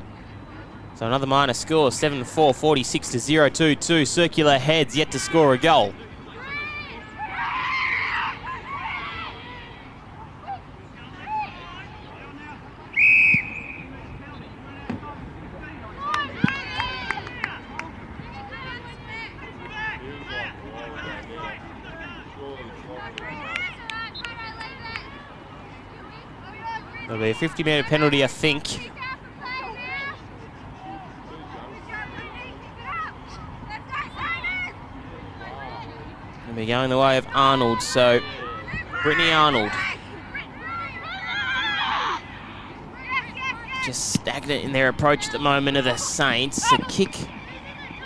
So another minor score, 7-4, 46-0-2-2. Circular Heads yet to score a goal. There'll be a 50-metre penalty, I think. It'll be going the way of Arnold, so Brittany Arnold. Just stagnant in their approach at the moment of the Saints. A kick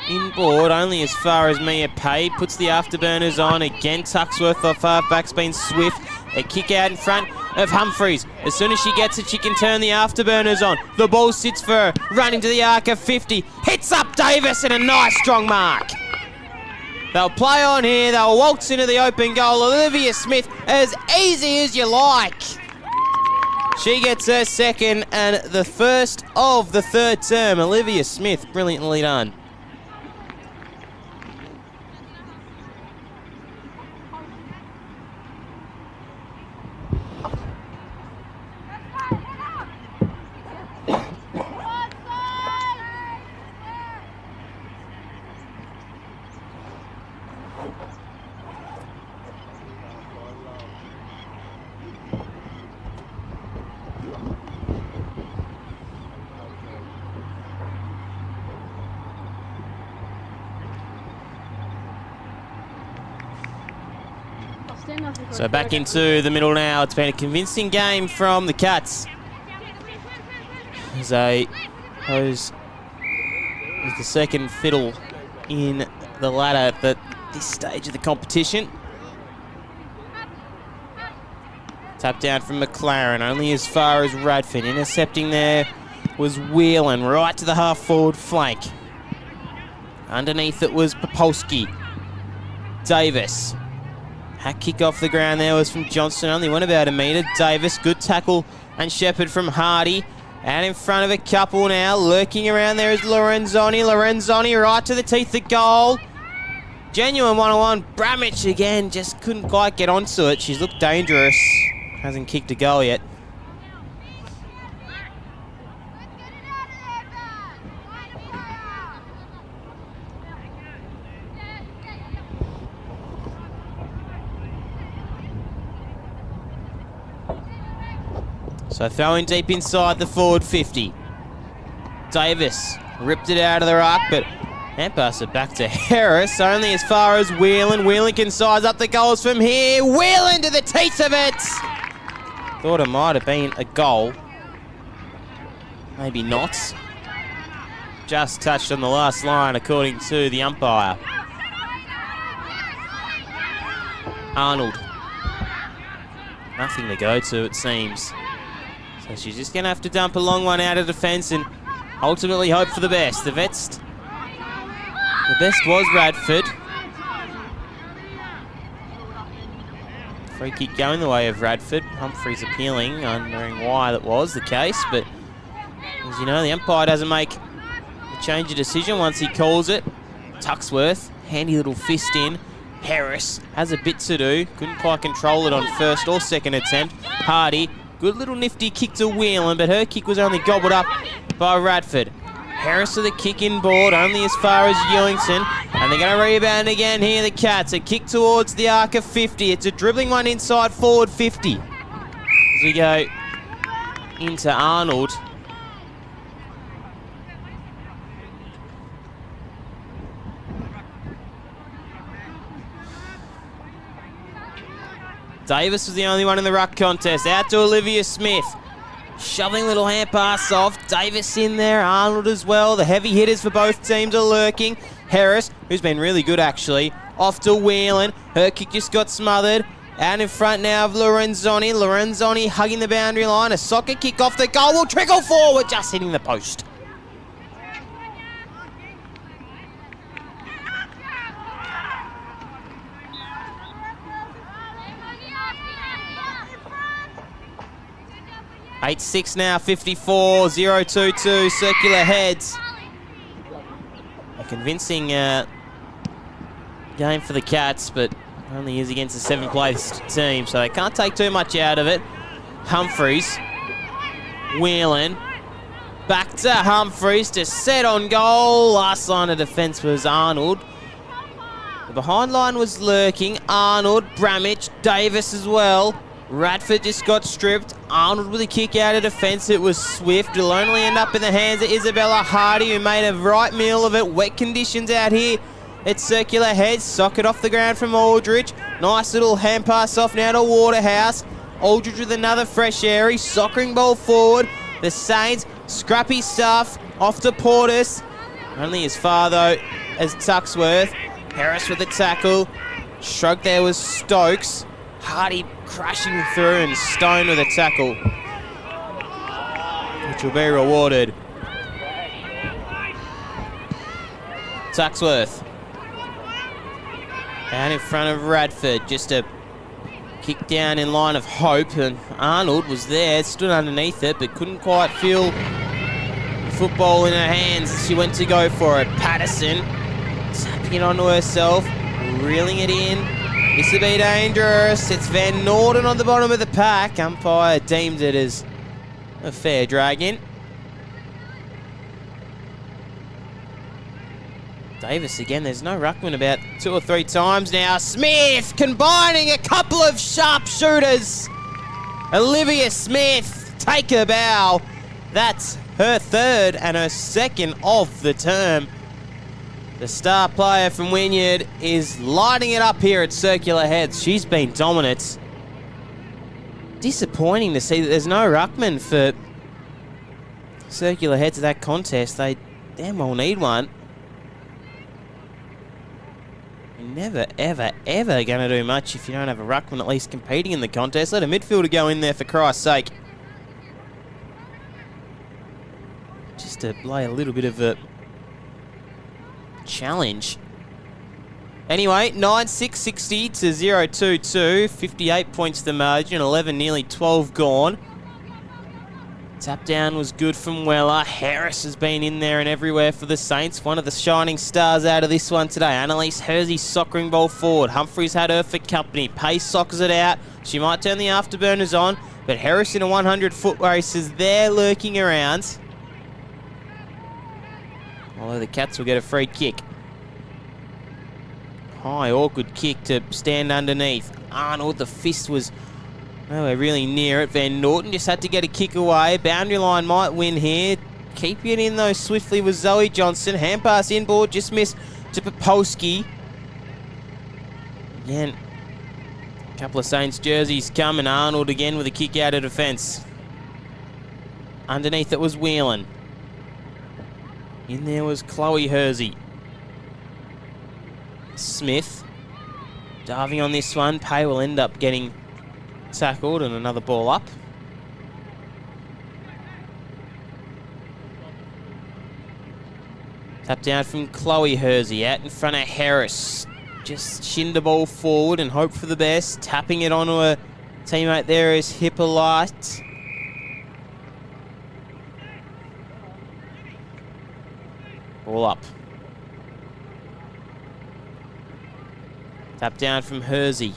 inboard, only as far as Mia Pay. Puts the afterburners on. Again, Tuxworth off half-back's been swift. A kick out in front of Humphreys. As soon as she gets it, she can turn the afterburners on. The ball sits for her, running to the arc of 50. Hits up Davis and a nice strong mark. They'll play on here. They'll waltz into the open goal. Olivia Smith, as easy as you like. She gets her second and the first of the third term. Olivia Smith, brilliantly done. So back into the middle now. It's been a convincing game from the Cats. As they pose as the second fiddle in the ladder at this stage of the competition. Tap down from McLaren, only as far as Radford. Intercepting there was Whelan, right to the half-forward flank. Underneath it was Popolski. Davis. Hack kick off the ground there was from Johnston, only went about a metre. Davis, good tackle, and Shepherd from Hardy. Out in front of a couple now, lurking around there is Lorenzoni. Lorenzoni right to the teeth of goal. Genuine one-on-one. Bramich again, just couldn't quite get onto it. She's looked dangerous. Hasn't kicked a goal yet. So throwing deep inside the forward 50. Davis ripped it out of the ruck, but and pass it back to Harris, only as far as Whelan. Whelan can size up the goals from here. Whelan to the teeth of it. Thought it might have been a goal. Maybe not. Just touched on the last line according to the umpire. Arnold. Nothing to go to, it seems. So she's just going to have to dump a long one out of defence and ultimately hope for the best. The best was Radford. Free kick going the way of Radford. Humphreys appealing, wondering why that was the case. But as you know, the umpire doesn't make a change of decision once he calls it. Tuxworth, handy little fist in. Harris has a bit to do. Couldn't quite control it on first or second attempt. Hardy. Good little nifty kick to Whelan, but her kick was only gobbled up by Radford. Harris with a kick inboard, only as far as Ewington. And they're going to rebound again here, the Cats. A kick towards the arc of 50. It's a dribbling one inside forward 50. As we go into Arnold. Davis was the only one in the ruck contest. Out to Olivia Smith. Shoving little hand pass off. Davis in there. Arnold as well. The heavy hitters for both teams are lurking. Harris, who's been really good actually. Off to Whelan. Her kick just got smothered. Out in front now of Lorenzoni. Lorenzoni hugging the boundary line. A soccer kick off the goal. Will trickle forward. Just hitting the post. 8-6 now, 54, 0-2-2, circular heads. A convincing game for the Cats, but only is against a 7th-place team, so they can't take too much out of it. Humphreys, Whelan, back to Humphreys to set on goal. Last line of defence was Arnold. The behind line was lurking. Arnold, Bramich, Davis as well. Radford just got stripped. Arnold with a kick out of defence. It was swift. It'll only end up in the hands of Isabella Hardy, who made a right meal of it. Wet conditions out here. It's circular heads. Socket off the ground from Aldridge. Nice little hand pass off now to Waterhouse. Aldridge with another fresh airy. Soccering ball forward. The Saints, scrappy stuff. Off to Portis. Only as far, though, as Tuxworth. Harris with the tackle. Shrug there was Stokes. Hardy crashing through and Stone with a tackle, which will be rewarded. Tuxworth. Out in front of Radford. Just a kick down in line of hope, and Arnold was there, stood underneath it, but couldn't quite feel the football in her hands as she went to go for it. Patterson tapping it onto herself, reeling it in. This will be dangerous. It's Van Norden on the bottom of the pack. Umpire deemed it as a fair drag-in. Davis again, there's no ruckman about 2 or 3 times now. Smith combining a couple of sharpshooters. Olivia Smith, take her bow. That's her 3rd and her 2nd of the term. The star player from Wynyard is lighting it up here at circular heads. She's been dominant. Disappointing to see that there's no ruckman for circular heads of that contest. They damn well need one. You're never, ever, ever going to do much if you don't have a ruckman at least competing in the contest. Let a midfielder go in there for Christ's sake. Just to lay a little bit of a challenge. Anyway, 9-6, 60 to 0-2-2. 58 points the margin, 11, nearly 12 gone. Tap down was good from Weller. Harris has been in there and everywhere for the Saints. One of the shining stars out of this one today. Annalise Hersey soccering ball forward. Humphreys had her for company. Pace soccers it out. She might turn the afterburners on, but Harris in a 100-foot race is there lurking around. Although the Cats will get a free kick. High, awkward kick to stand underneath. Arnold, the fist was nowhere really near it. Van Norton just had to get a kick away. Boundary line might win here. Keeping it in, though, swiftly was Zoe Johnson. Hand pass inboard, just missed to Popolski. Again, a couple of Saints jerseys come, and Arnold again with a kick out of defence. Underneath it was Whelan. In there was Chloe Hersey. Smith diving on this one. Pay will end up getting tackled and another ball up. Tap down from Chloe Hersey out in front of Harris. Just shin the ball forward and hope for the best. Tapping it onto a teammate there is Hippolyte. Ball up. Tap down from Hersey.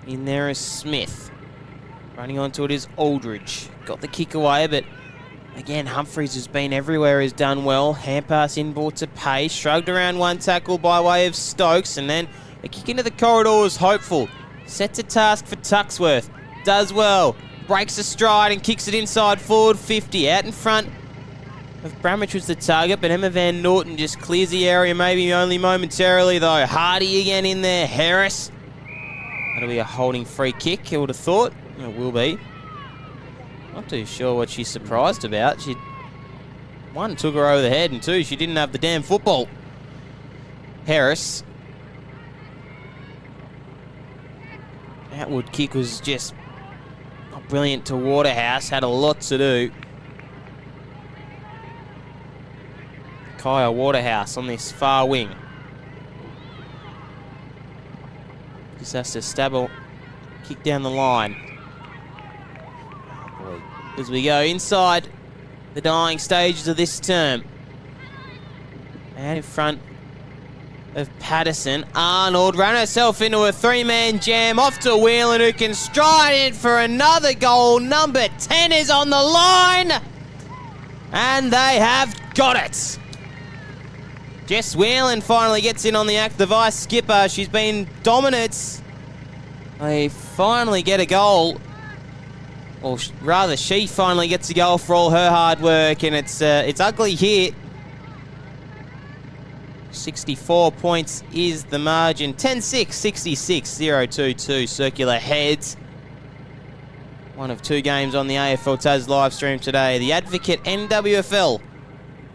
In there is Smith. Running onto it is Aldridge. Got the kick away, but again, Humphreys has been everywhere, has done well. Hand pass inboard to Pay. Shrugged around one tackle by way of Stokes, and then a kick into the corridor was hopeful. Sets a task for Tuxworth. Does well. Breaks a stride and kicks it inside forward 50. Out in front of Bramich was the target, but Emma Van Norton just clears the area, maybe only momentarily though. Hardy again in there. Harris. That'll be a holding free kick, I would have thought. It will be. Not too sure what she's surprised about. She, one, took her over the head, and 2, she didn't have the damn football. Harris. Outward kick was just not brilliant to Waterhouse. Had a lot to do. Kaya Waterhouse on this far wing. Just has to stab a kick down the line. Oh boy. as we go inside the dying stages of this term. And in front of Patterson, Arnold ran herself into a three-man jam, off to Whelan, who can stride in for another goal. Number 10 is on the line, and they have got it. Jess Whelan finally gets in on the act, the vice skipper. She's been dominant. They finally get a goal, or rather she finally gets a goal for all her hard work, and it's ugly here. 64 points is the margin. 10-6, 66-022 circular heads. One of two games on the AFL Tas live stream today. The Advocate NWFL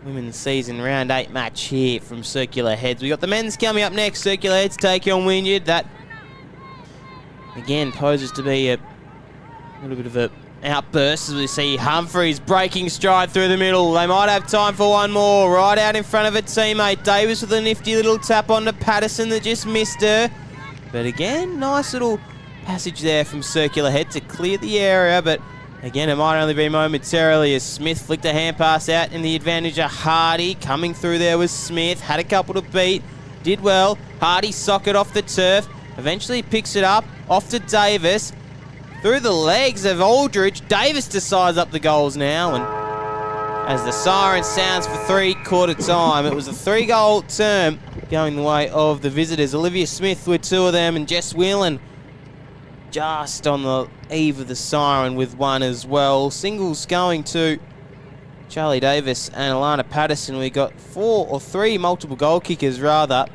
Women's Season Round 8 match here from Circular Heads. We got the men's coming up next. Circular Heads take on Wynyard. That, again, poses to be a little bit of a outburst as we see Humphreys breaking stride through the middle. They might have time for one more. Right out in front of her teammate. Davis with a nifty little tap onto Patterson that just missed her. But again, nice little passage there from Circular Head to clear the area. But again, it might only be momentarily as Smith flicked a hand pass out in the advantage of Hardy. Coming through there was Smith. Had a couple to beat. Did well. Hardy socket off the turf. Eventually picks it up. Off to Davis. Through the legs of Aldridge. Davis to size up the goals now. And as the siren sounds for three-quarter time, it was a 3-goal term going the way of the visitors. Olivia Smith with 2 of them, and Jess Whelan just on the eve of the siren with 1 as well. Singles going to Charlie Davis and Alana Patterson. We got 3 multiple goal kickers rather.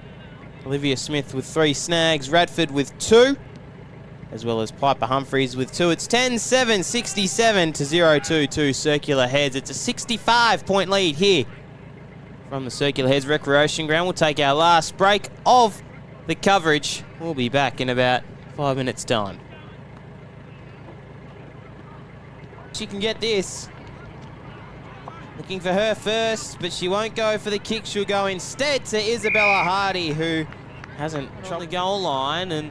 Olivia Smith with 3 snags, Radford with 2. As well as Piper Humphreys with 2. It's 10-7, 67-022 Circular Heads. It's a 65-point lead here from the Circular Heads Recreation Ground. We'll take our last break of the coverage. We'll be back in about 5 minutes' time. She can get this. Looking for her first, but she won't go for the kick. She'll go instead to Isabella Hardy, who hasn't tried the goal line, and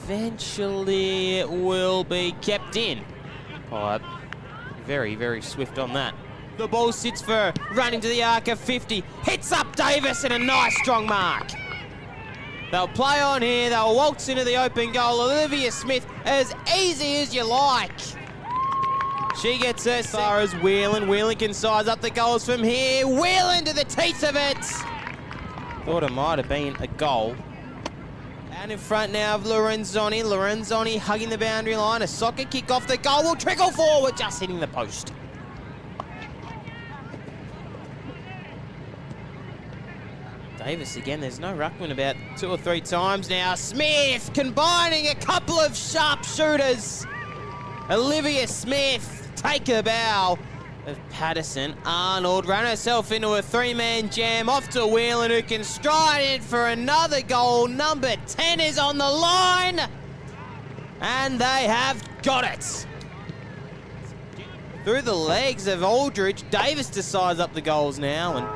eventually it will be kept in. Pipe, very, very swift on that. The ball sits for her, running to the arc of 50. Hits up Davis and a nice strong mark. They'll play on here. They'll waltz into the open goal. Olivia Smith, as easy as you like. She gets her as far as Whelan. Whelan can size up the goals from here. Whelan to the teeth of it. Thought it might have been a goal. And in front now of Lorenzoni. Lorenzoni hugging the boundary line. A soccer kick off the goal will trickle forward, just hitting the post. Davis again, there's no ruckman about 2 or 3 times now. Smith combining a couple of sharpshooters. Olivia Smith take a bow of Patterson. Arnold ran herself into a 3-man jam, off to Whelan, who can stride in for another goal. Number 10 is on the line, and they have got it. Through the legs of Aldridge. Davis to size up the goals now, and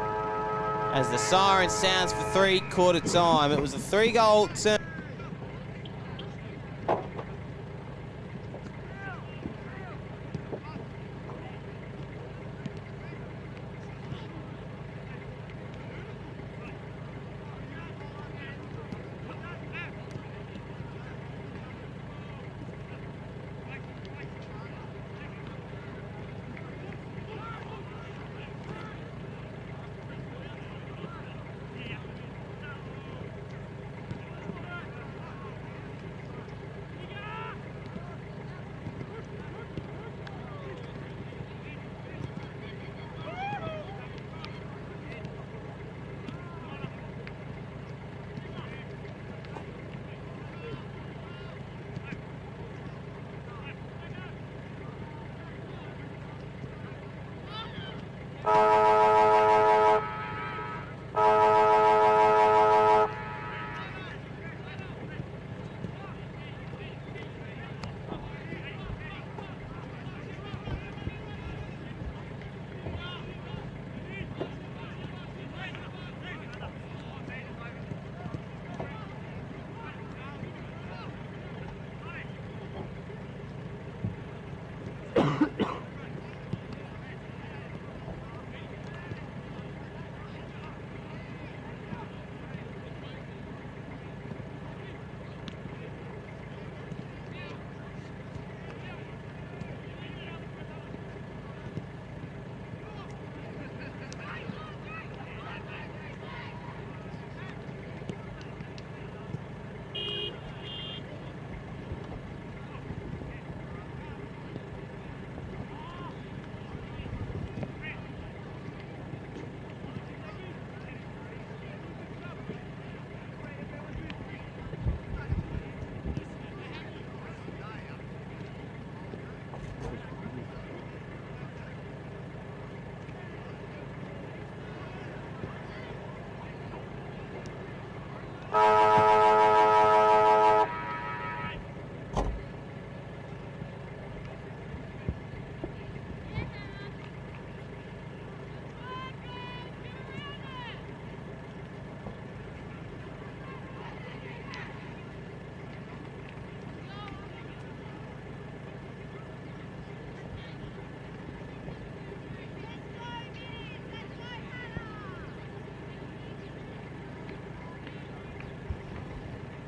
as the siren sounds for three-quarter time, it was a 3-goal turn.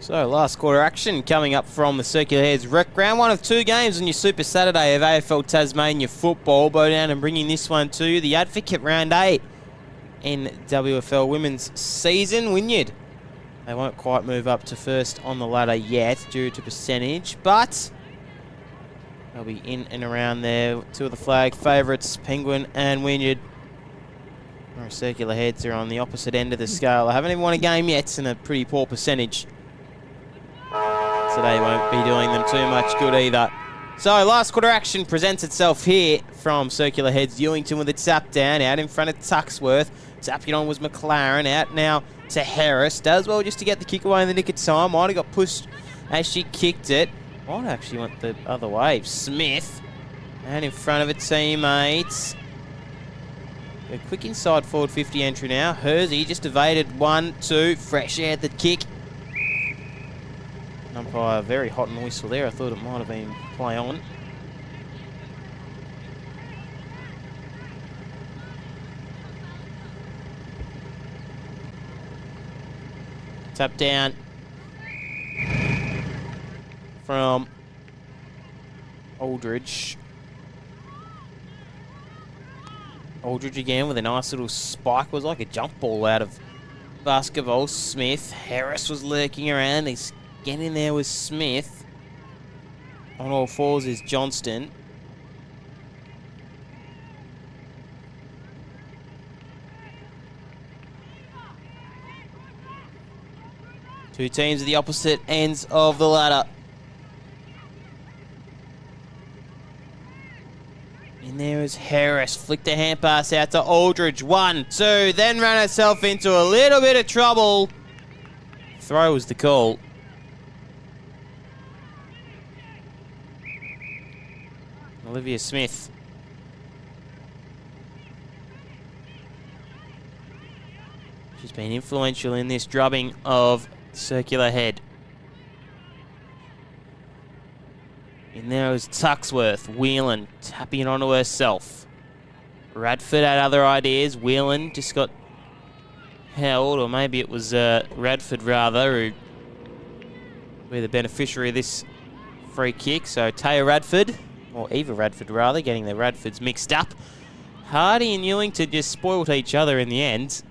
So, last quarter action coming up from the Circular Heads Rec Ground. One of 2 games on your Super Saturday of AFL Tasmania football. Bow down and bringing this one to you. The Advocate Round 8 NWFL Women's Season. Wynyard, they won't quite move up to first on the ladder yet due to percentage, but they'll be in and around there. 2 of the flag favourites, Penguin and Wynyard. Whereas Circular Heads are on the opposite end of the scale. They haven't even won a game yet and a pretty poor percentage. Today won't be doing them too much good either. So last quarter action presents itself here from Circular Heads. Ewington with a tap down out in front of Tuxworth. Tapping on was McLaren, out now to Harris. Does well just to get the kick away in the nick of time. Might have got pushed as she kicked it. Might actually went the other way. Smith out in front of her teammates. A quick inside forward 50 entry now. Hersey just evaded 1, 2. Fresh out the kick. Umpire very hot and whistle there. I thought it might have been play on. Tap down from Aldridge. Aldridge again with a nice little spike. It was like a jump ball out of basketball. Smith. Harris was lurking around. He's getting there with Smith. On all fours is Johnston. Two teams at the opposite ends of the ladder. In there is Harris. Flicked a hand pass out to Aldridge. 1, 2. Then ran herself into a little bit of trouble. Throw was the call. Olivia Smith. She's been influential in this drubbing of Circular Head. In there was Tuxworth. Whelan tapping onto herself. Radford had other ideas. Whelan just got held, or maybe it was Radford rather, who were the beneficiary of this free kick. So Taya Radford, or Eva Radford rather, getting the Radfords mixed up. Hardy and Ewington just spoilt each other in the end.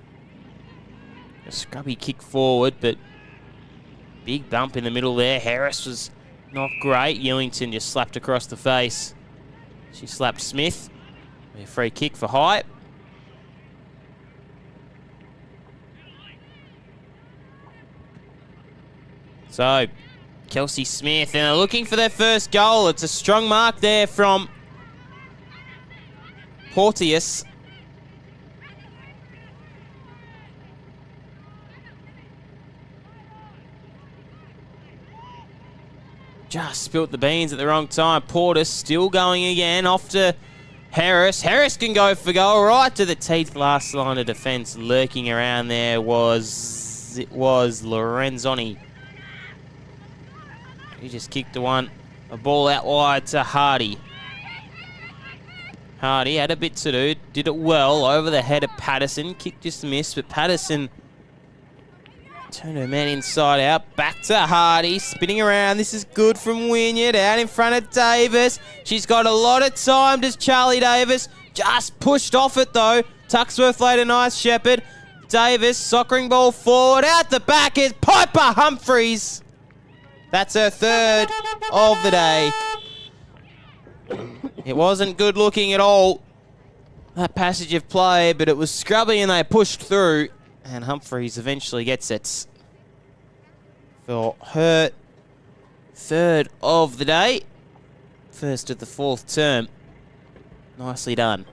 A scrubby kick forward, but big bump in the middle there. Harris was not great. Ewington just slapped across the face. She slapped Smith. A free kick for Hype. So, Kelsey Smith, and they're looking for their first goal. It's a strong mark there from Porteous. Just spilt the beans at the wrong time. Portis still going again, off to Harris. Harris can go for goal, right to the teeth. Last line of defence lurking around there was Lorenzoni. He just kicked a ball out wide to Hardy. Hardy had a bit to do, did it well over the head of Patterson. Kick just missed, but Patterson turned her man inside out. Back to Hardy, spinning around. This is good from Wynyard, out in front of Davis. She's got a lot of time, does Charlie Davis. Just pushed off it though. Tuxworth laid a nice shepherd. Davis, soccering ball forward. Out the back is Piper Humphreys. That's her third of the day. It wasn't good looking at all, that passage of play, but it was scrubby and they pushed through. And Humphreys eventually gets it for her third of the day. First of the fourth term. Nicely done.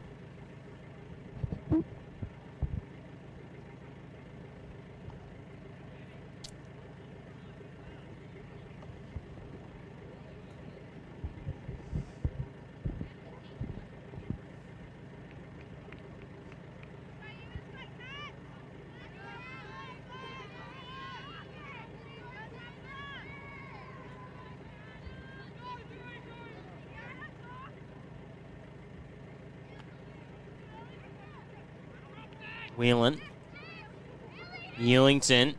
Whelan. Ewington.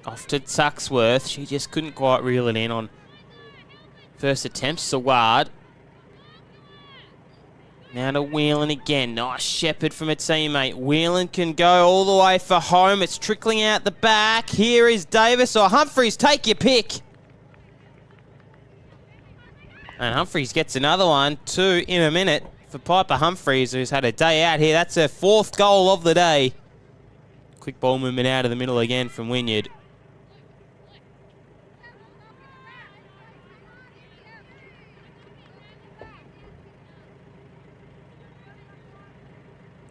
Off to Tuxworth. She just couldn't quite reel it in on first attempt. Saward. Now to Whelan again. Nice shepherd from a teammate. Whelan can go all the way for home. It's trickling out the back. Here is Davis or Humphreys. Take your pick. And Humphreys gets another one. 2 in a minute for Piper Humphreys, who's had a day out here. That's her 4th goal of the day. Quick ball movement out of the middle again from Wynyard.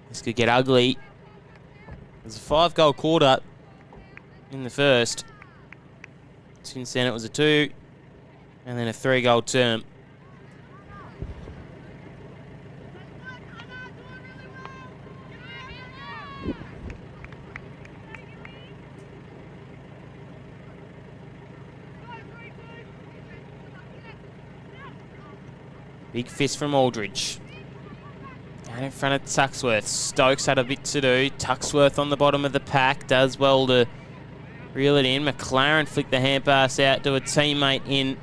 This could get ugly. There's a 5-goal quarter in the first. Since then it was a 2 and then a 3-goal term. Big fist from Aldridge. Out in front of Tuxworth. Stokes had a bit to do. Tuxworth on the bottom of the pack. Does well to reel it in. McLaren flicked the hand pass out to a teammate in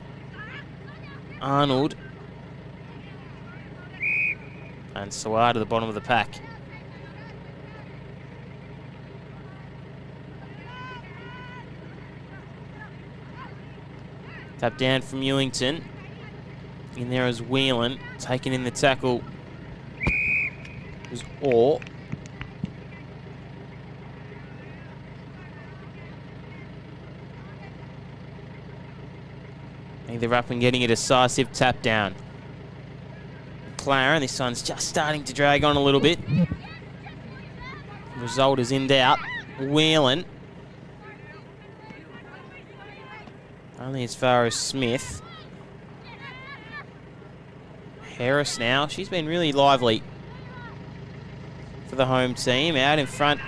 Arnold. And Saward to the bottom of the pack. Tap down from Ewington. In there is Whelan, taking in the tackle. It was Orr. Either up and getting a decisive tap down. McLaren, this one's just starting to drag on a little bit. Result is in doubt. Whelan. Only as far as Smith. Harris now. She's been really lively for the home team. Out in front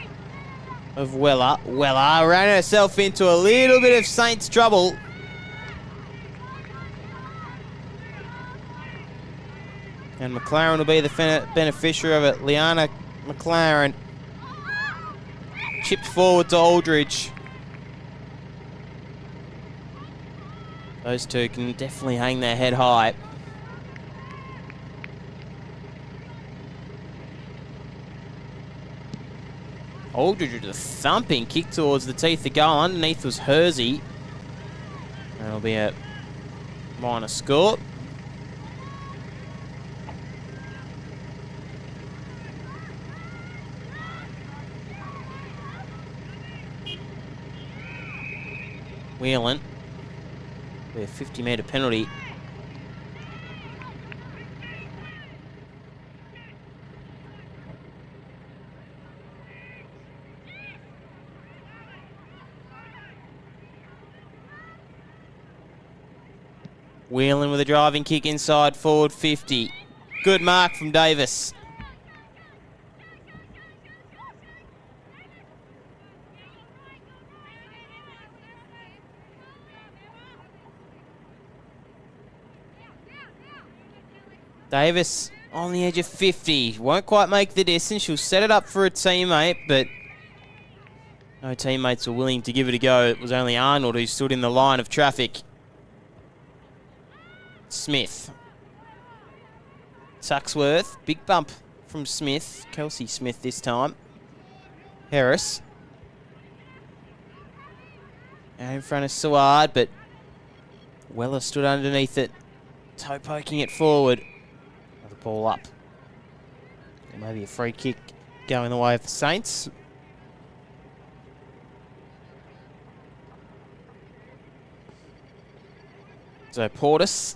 of Weller. Weller ran herself into a little bit of Saints trouble. And McLaren will be the beneficiary of it. Liana McLaren chipped forward to Aldridge. Those two can definitely hang their head high. Aldridge with a thumping kick towards the teeth of goal. Underneath was Hersey. That'll be a minor score. Whelan with a 50-metre penalty. Whelan with a driving kick inside forward 50. Good mark from Davis. Davis on the edge of 50. Won't quite make the distance. She'll set it up for a teammate, but no teammates were willing to give it a go. It was only Arnold who stood in the line of traffic. Smith. Tuxworth. Big bump from Smith. Kelsey Smith this time. Harris. Out in front of Saward, but Weller stood underneath it. Toe poking it forward. The ball up. Maybe a free kick going the way of the Saints. So Portis.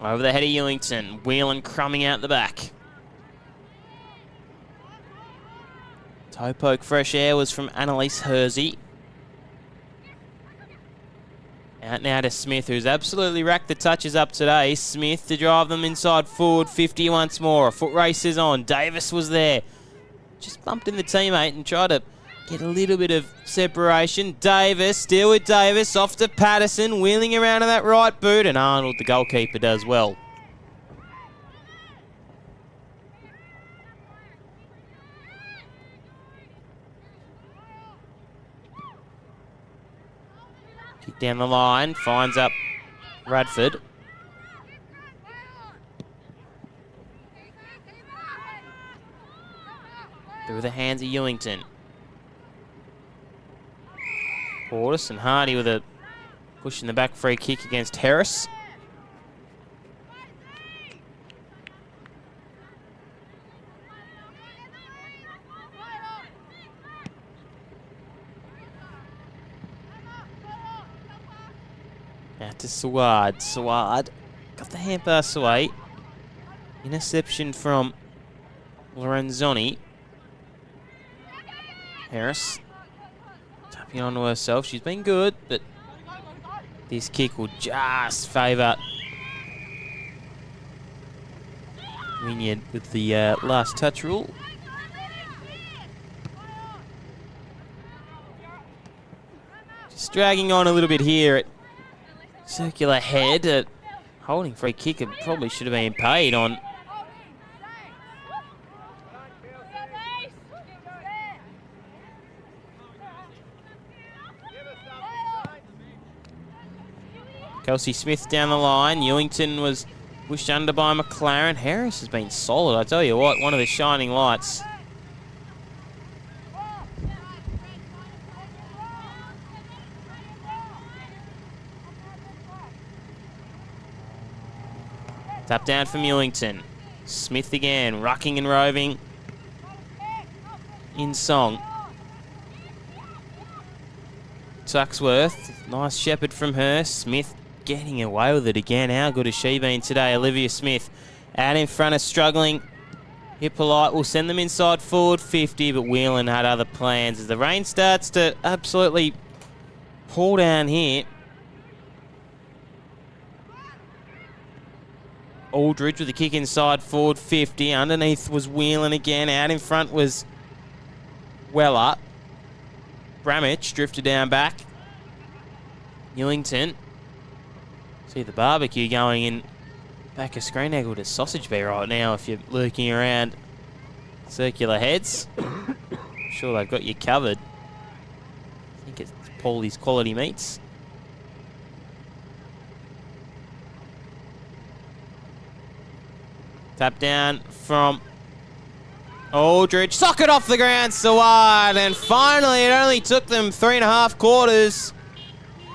Over the head of Ewington. Whelan crumbing out the back. Toe poke fresh air was from Annalise Hersey. Out now to Smith, who's absolutely racked the touches up today. Smith to drive them inside forward 50 once more. A foot race is on. Davis was there. Just bumped in the teammate and tried to get a little bit of separation. Davis, still with Davis, off to Patterson, wheeling around to that right boot, and Arnold, the goalkeeper, does well. Kick down the line, finds up Radford. Through the hands of Ewington. Portis and Hardy with a push in the back free kick against Harris. Out to Suad. Suad got the hand pass away. Interception from Lorenzoni. Harris tapping onto herself. She's been good, but this kick will just favour Wynyard with the last touch rule. Just dragging on a little bit here at circular head. Holding free kick, it probably should have been paid on. Kelsey Smith down the line. Ewington was pushed under by McLaren. Harris has been solid, I tell you what, one of the shining lights. Tap down from Ewington. Smith again, rucking and roving. In song. Tuxworth, nice shepherd from her. Smith getting away with it again. How good has she been today? Olivia Smith out in front of struggling. Hippolyte will send them inside forward 50, but Whelan had other plans as the rain starts to absolutely pour down here. Aldridge with a kick inside forward 50. Underneath was Whelan again. Out in front was Weller. Bramich drifted down back. Ewington. See the barbecue going in back of screen. How good does sausage be right now if you're lurking around circular heads? I'm sure they've got you covered. I think it's Paulie's Quality Meats. Tap down from Aldridge. Sock it off the ground, Sawad. And finally, it only took them 3.5 quarters.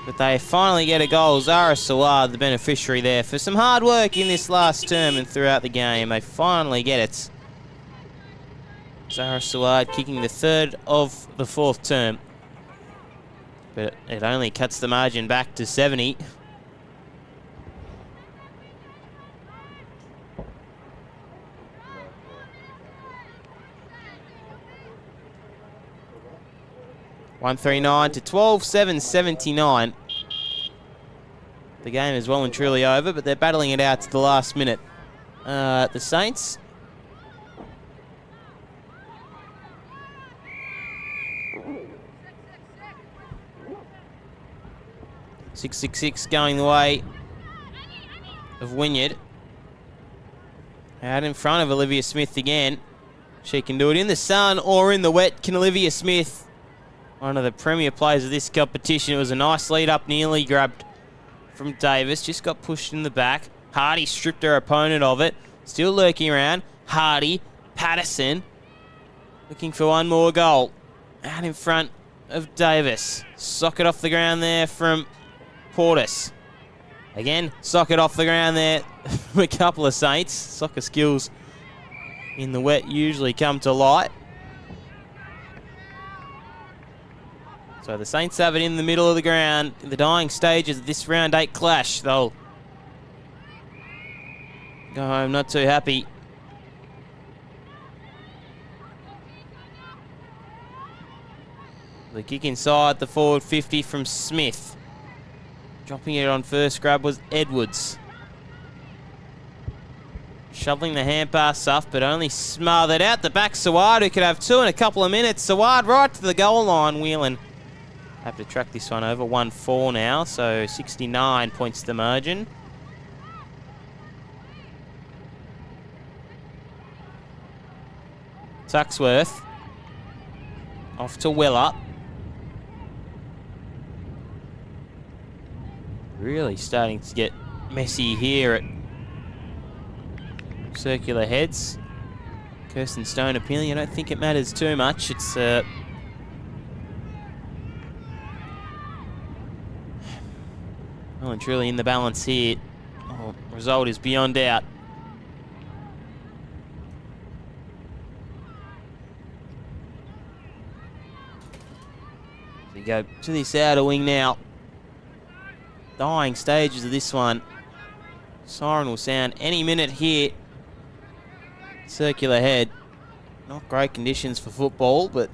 But they finally get a goal. Zara Sawad, the beneficiary there, for some hard work in this last term and throughout the game. They finally get it. Zara Sawad kicking the third of the fourth term. But it only cuts the margin back to 70. $139 to 12-7, 79. The game is well and truly over, but they're battling it out to the last minute. The Saints. .666 going the way of Wynyard. Out in front of Olivia Smith again. She can do it in the sun or in the wet. Can Olivia Smith, one of the premier players of this competition. It was a nice lead up, nearly grabbed from Davis. Just got pushed in the back. Hardy stripped her opponent of it. Still lurking around. Hardy, Patterson, looking for one more goal. Out in front of Davis. Sock it off the ground there from Portis. Again, sock it off the ground there from a couple of Saints. Soccer skills in the wet usually come to light. So the Saints have it in the middle of the ground in the dying stages of this round 8 clash. They'll go home not too happy. The kick inside the forward 50 from Smith. Dropping it on first grab was Edwards. Shoveling the hand pass off, but only smothered out the back. Sawad, who could have two in a couple of minutes. Sawad right to the goal line. Whelan have to track this one over. 1-4 now, so 69 points the margin. Tuxworth off to Weller. Really starting to get messy here at Circular Heads. Kirsten Stone appealing. I don't think it matters too much. It's well and truly in the balance here. Oh, result is beyond doubt. We go to this outer wing now. Dying stages of this one. Siren will sound any minute here. Circular Head. Not great conditions for football, but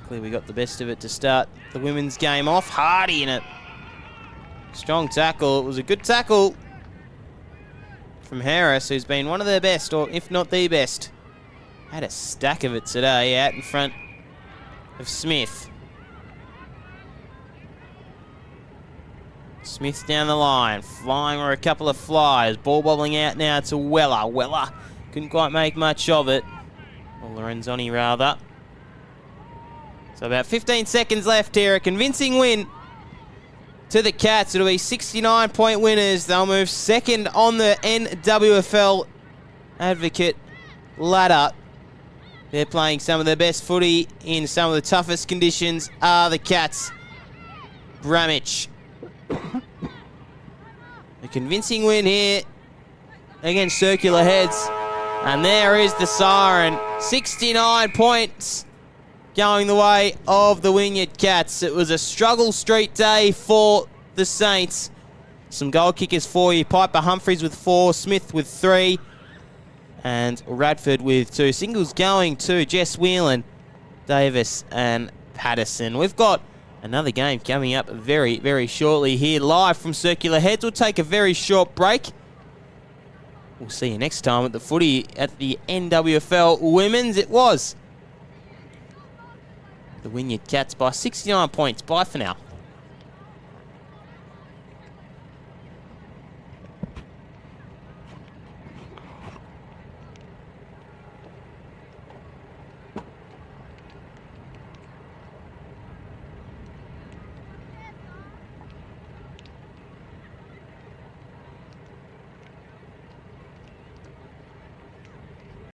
luckily we got the best of it to start the women's game off. Hardy in it. Strong tackle. It was a good tackle from Harris, who's been one of their best, or if not the best. Had a stack of it today out in front of Smith. Smith down the line, flying or a couple of flies. Ball bobbling out now to Weller. Weller couldn't quite make much of it. Or Lorenzoni rather. So about 15 seconds left here. A convincing win to the Cats. It'll be 69-point winners. They'll move second on the NWFL Advocate ladder. They're playing some of their best footy in some of the toughest conditions are the Cats. Bramich. A convincing win here against Circular Heads. And there is the siren. 69 points going the way of the Wynyard Cats. It was a struggle street day for the Saints. Some goal kickers for you. Piper Humphries with 4, Smith with 3, and Radford with 2. Singles going to Jess Whelan, Davis and Patterson. We've got another game coming up very, very shortly here live from Circular Heads. We'll take a very short break. We'll see you next time at the footy at the NWFL Women's. It was the Wynyard Cats by 69 points. Bye for now.